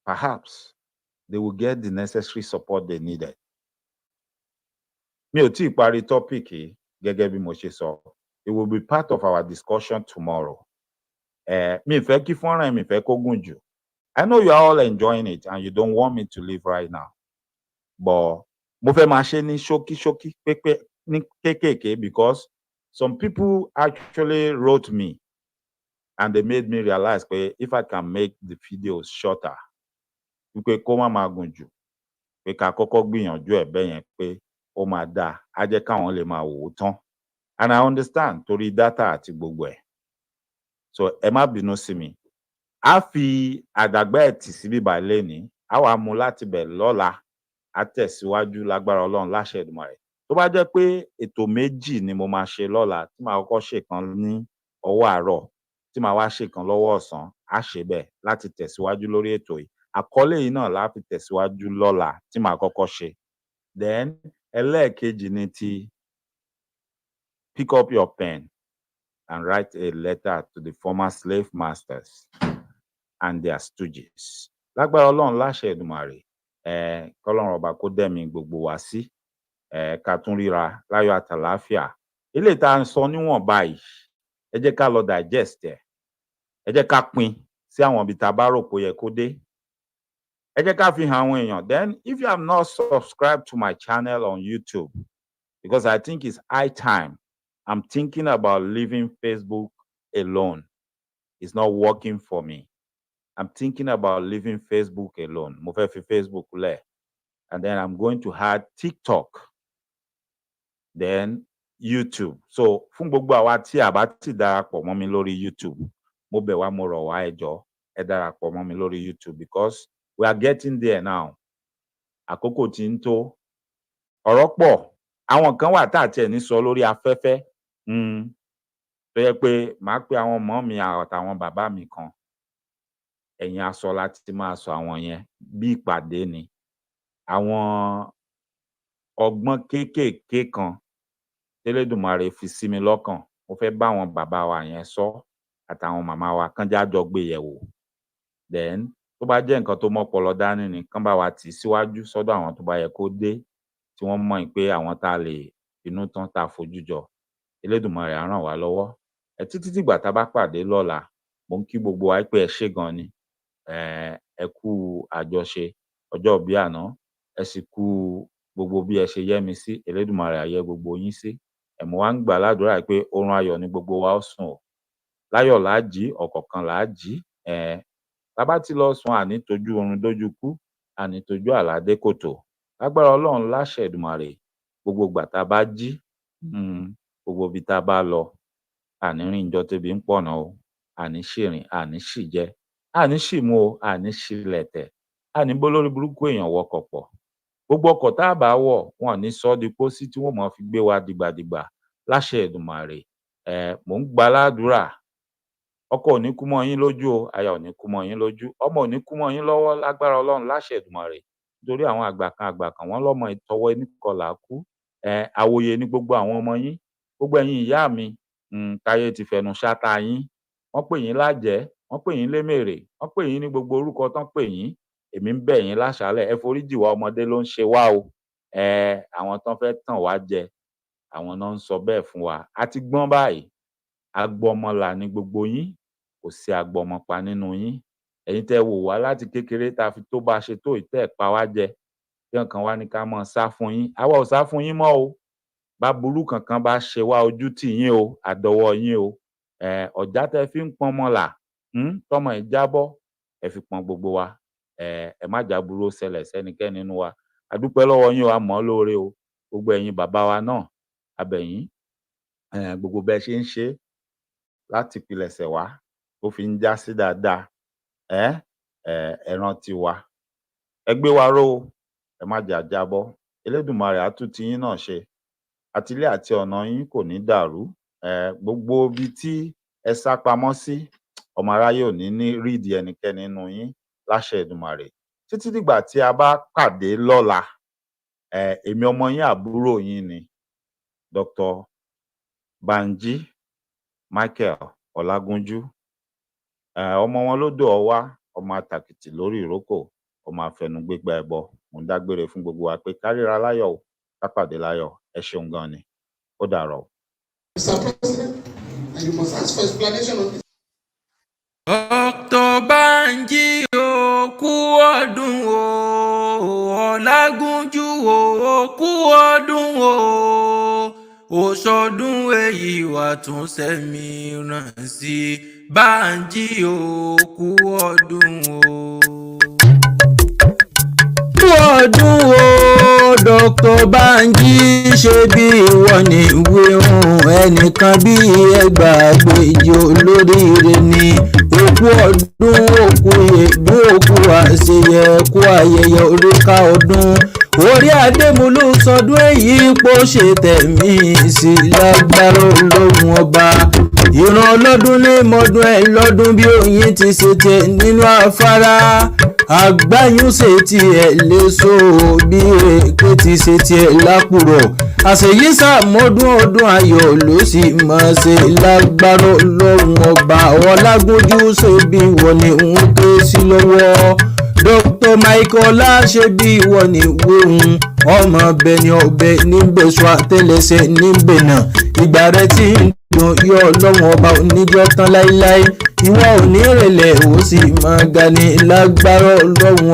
Speaker 2: perhaps they will get the necessary support they needed. Mi ò tíì parí topic yìí gẹ́gẹ́ bí mo ṣe sọ. It will be part of our discussion tomorrow. Mi fẹ́ kí fọ́nrán mi fẹ́ kó gùn jù. I know you are all enjoying it and you don't want me to leave right now. But mo fẹ́ máa ṣe ní ṣókí pépé ní kékèké because some people actually wrote me and they made me realize pé if I can make the videos shorter, wípé kó má máa gùn jù, pé ká kọ́kọ́ gbìyànjú ẹ̀ bẹ́ẹ̀ yẹn pé ó máa dáa, á jẹ́ káwọn lè máa wò ó tán. And I understand torí data àti gbogbo ẹ̀. So ẹ má bínú sí mi. A fi àdàgbà ẹ̀ tì síbí báyìí lénìí, a wá mú láti bẹ̀ lọ́la, a tẹ̀síwájú lágbára Ọlọ́run láṣẹ Èdùmàrè. Tó bá jẹ́ pé ètò méjì ni mo máa ṣe lọ́la, tí màá kọ́kọ́ ṣe kan ní ọwọ́ àárọ̀, tí màá wá ṣe kan lọ́wọ́ ọ̀sán, á ṣe bẹ́ẹ̀ láti tẹ̀síwájú lórí ètò yìí. àkọlé yìí náà la fi tẹ̀síwájú lọ́la tí màá kọ́kọ́ ṣe. Then ẹlẹ́ẹ̀kejì ni ti pick up your pen and write a letter to the former slave masters and their stooges. Lágbára Ọlọ́run láṣẹ Èdùmàrè, kọ́lọ́run ọba kó dẹ̀mí gbogbo wa sí, ká tún ríra láyọ̀ àtàlàáfíà. Eléyìí tá à ń sọ níwọ̀n báyìí, ẹ jẹ́ ká lọ digest ẹ̀, ẹ jẹ́ ká pín sí àwọn ibi tá a bá rò pé ó yẹ kó dé. Ẹ jẹ́ ká fi hàn àwọn èèyàn. Then if you have not subscribed to my channel on YouTube, because I think it's high time, I'm thinking about leaving Facebook alone. It's not working for me. I'm thinking about leaving Facebook alone. Mo fẹ́ fi Facebook lẹ̀. And then I'm going to add TikTok. Then YouTube. So fún gbogbo àwa tí a bá ti darapọ̀ mọ́ mi lórí YouTube, mo bẹ̀ wá, mo rọ̀ wá, ẹ jọ̀ọ́ ẹ darapọ̀ mọ́ mi lórí YouTube, because we are getting there now. Àkókò tí ń tó. Ọ̀rọ̀ pọ̀. Àwọn kan wà tá a tiẹ̀ ní sọ lórí afẹ́fẹ́. Tó yẹ pé màá pe àwọn ọmọ mi àtàwọn bàbá mi kan. Ẹ̀yin aṣọ láti máa sọ àwọn yẹn bí ìpàdé ni. Àwọn ọgbọ́n kéékèèké kan tẹ́lẹ̀dùmarè fi sí mi lọ́kàn. Mo fẹ́ bá àwọn bàbá wa yẹn sọ àtàwọn màmá wa kán jájọ gbé yẹ̀wò. Then tó bá jẹ́ nǹkan tó mọ́pọlọ dání ni, kán bá wa tì síwájú sọ́dọ̀ àwọn tó bá yẹ kó dé, tí wọ́n mọ̀ pé àwọn tá a lè finú tán tá a fojú jọ. Elédùmarè á ràn wá lọ́wọ́. Títí dìgbà tá a bá pàdé lọ́la, mo ń kí gbogbo wa pé ẹ ṣé gan ni. Ẹ kú àjọṣe ọjọ́ ìbí àná. Ẹ sì kú gbogbo bí ẹ ṣe yẹ́ mi sí. Elédùmarè á yẹ́ gbogbo yín sí. Mo wá ń gbà ládùúrà pé oorun ayọ̀ ni gbogbo wa ó sùn o. Láyọ̀ là á jí, ọ̀kọ̀ọ̀kan là á jí. Tá bá ti lọ sùn, àní tójú oorun dójú kú, àní tójú àlá dé kòtò. Lágbára Ọlọ́run láṣẹ Èdùmàrè, gbogbo ìgbà tá a bá jí, gbogbo ibi tá a bá lọ, àní rìn jọ́ tébi ń pọ̀nà o, àní ṣìrìn, àní ṣìjẹ, àní ṣìmú o, àní ṣìlẹ̀tẹ̀, àní bólórí burúkú èèyàn wọkọ̀ pọ̀. Gbogbo ọkọ̀ tá a bá wọ̀, wọn ò ní sọ ọ́ di pósí tí wọ́n mọ̀ fi gbé wa dìgbàdìgbà láṣẹ Èdùmàrè. Mò ń gbà ládùúrà. Ọkọ ò ní kú mọ́ yín lójú o, aya ò ní kú mọ́ yín lójú, ọmọ ò ní kú mọ́ yín lọ́wọ́ lágbára Ọlọ́run láṣẹ Èdùmàrè. Nítorí àwọn àgbà kan wọ́n lọ́mọ ìtọ́wọ́ ẹnìkọlà kú. Àwòye ní gbogbo àwọn ọmọ yín. Gbogbo ẹ̀yin ìyá mi, táyé ti fẹnu ṣáta yín. Wọ́n pè yín lájẹ́, wọ́n pè yín lémèrè, wọ́n pè yín ní gbogbo orúkọ tán pè yín. Èmi ń bẹ̀ yín láṣálẹ̀, ẹ foríjì wá, ọmọdé ló ń ṣe wá o. Àwọn tán fẹ́ tàn wá jẹ, àwọn náà ń sọ bẹ́ẹ̀ fún wa. A ti gbọ́n báyìí. Agbọmọlà ni gbogbo yín. Kò sí agbọmọpa nínú yín. Ẹ̀yin tẹ́ wò wá láti kékeré tá a fi tó bá ṣe tó ìtẹ́ pa wá jẹ. Tí nǹkan wá ní ká mọ̀ sá fún yín. Àwa ò sá fún yín mọ́ o. Bá burú kankan bá ṣe wá, ojú tì yín o, àdọwọ́ yín o. Ọ̀já tẹ́ fi ń pọnmọlà, tọmọ ẹ̀ jábọ́, ẹ fi pọn gbogbo wa. Ẹ má jà burú ṣẹlẹ̀ sẹ́nikẹ́ni nínú wa. A dúpẹ́ lọ́wọ́ yín o, a mọ̀ ọ́ lóore o. Gbogbo ẹ̀yin bàbá wa náà, a bẹ̀ yín. Gbogbo bẹ́ẹ̀ ṣe ń ṣe láti pilẹ̀ṣẹ̀ wá, ó fi ń já sí dáadáa. Ẹ rántí wa. Ẹ gbé wa ró o, ẹ má jà jábọ́. Elédùmarè á tún ti yín náà ṣe. Àtilé àti ọ̀nà yín kò ní dàrú. Gbogbo ibi tí ẹ sá pamọ́ sí, ọmọ aráyé ò ní rídìí ẹnikẹ́ni nínú yín láṣẹ Èdùmàrè. Títí dìgbà tí a bá pàdé lọ́la, èmi ọmọ yín àbúrò yín ni Dr. Banji Michael Ọlágúnjú. Ọmọ wọn lódò ọwá, ọmọ àtàkìtì lórí ìrókò, ọmọ àfẹnugbégbá ẹbọ. Mo ń dágbére fún gbogbo wa pé ká ríra láyọ̀ o, ká pàdé láyọ̀. Ẹ ṣeun gan ni. Ó dàárọ̀.
Speaker 5: Mr. President, and you must ask for explanation on this.
Speaker 1: Dr. Banji o, kú ọdún o, Ọlágúnjú o, kú ọdún o, òṣọdún èyí wà tún sẹ́mi ràn sí. Banji o, kú ọdún o. Kú ọdún o, Dr. Banji, ṣe bí ìwọ ni ìwé ẹnìkan bí ẹgbàágbèjì olóríire ni. Òkú ọdún, òkú èédú, òkú àṣeyẹ, òkú ayẹyẹ oríkà ọdún. orí adému ló sọdún èyí pò ṣe tẹ̀mí sí lágbára Ọlọ́run ọba ìran ọlọ́dún ní mọ́dún ẹ̀ lọ́dún bí oyin ti ṣe tiẹ̀ nínú afárá àgbáyún ṣe tiẹ̀ léso bí èké ti ṣe tiẹ̀ lápùrọ̀ àṣeyí sàmọ́dún ọdún ayọ̀ ló sì máa ṣe lágbára Ọlọ́run ọba ọlágúnjú ṣe bí wọ́n ní ń ké sí lọ́wọ́ Dr. Michael ṣe bí wọ́n ní wóhun ọmọ ọbẹ̀ ní ọbẹ̀ níbẹ̀ sọ àtẹ́lẹsẹ̀ níbẹ̀ náà ìgbà rẹ̀ tí ń dùn yọ Ọlọ́run ọba oníjọ́ tán láíláí ìwọ ò ní ìrẹ̀lẹ̀ ó sì máa ga ní lágbára Ọlọ́run.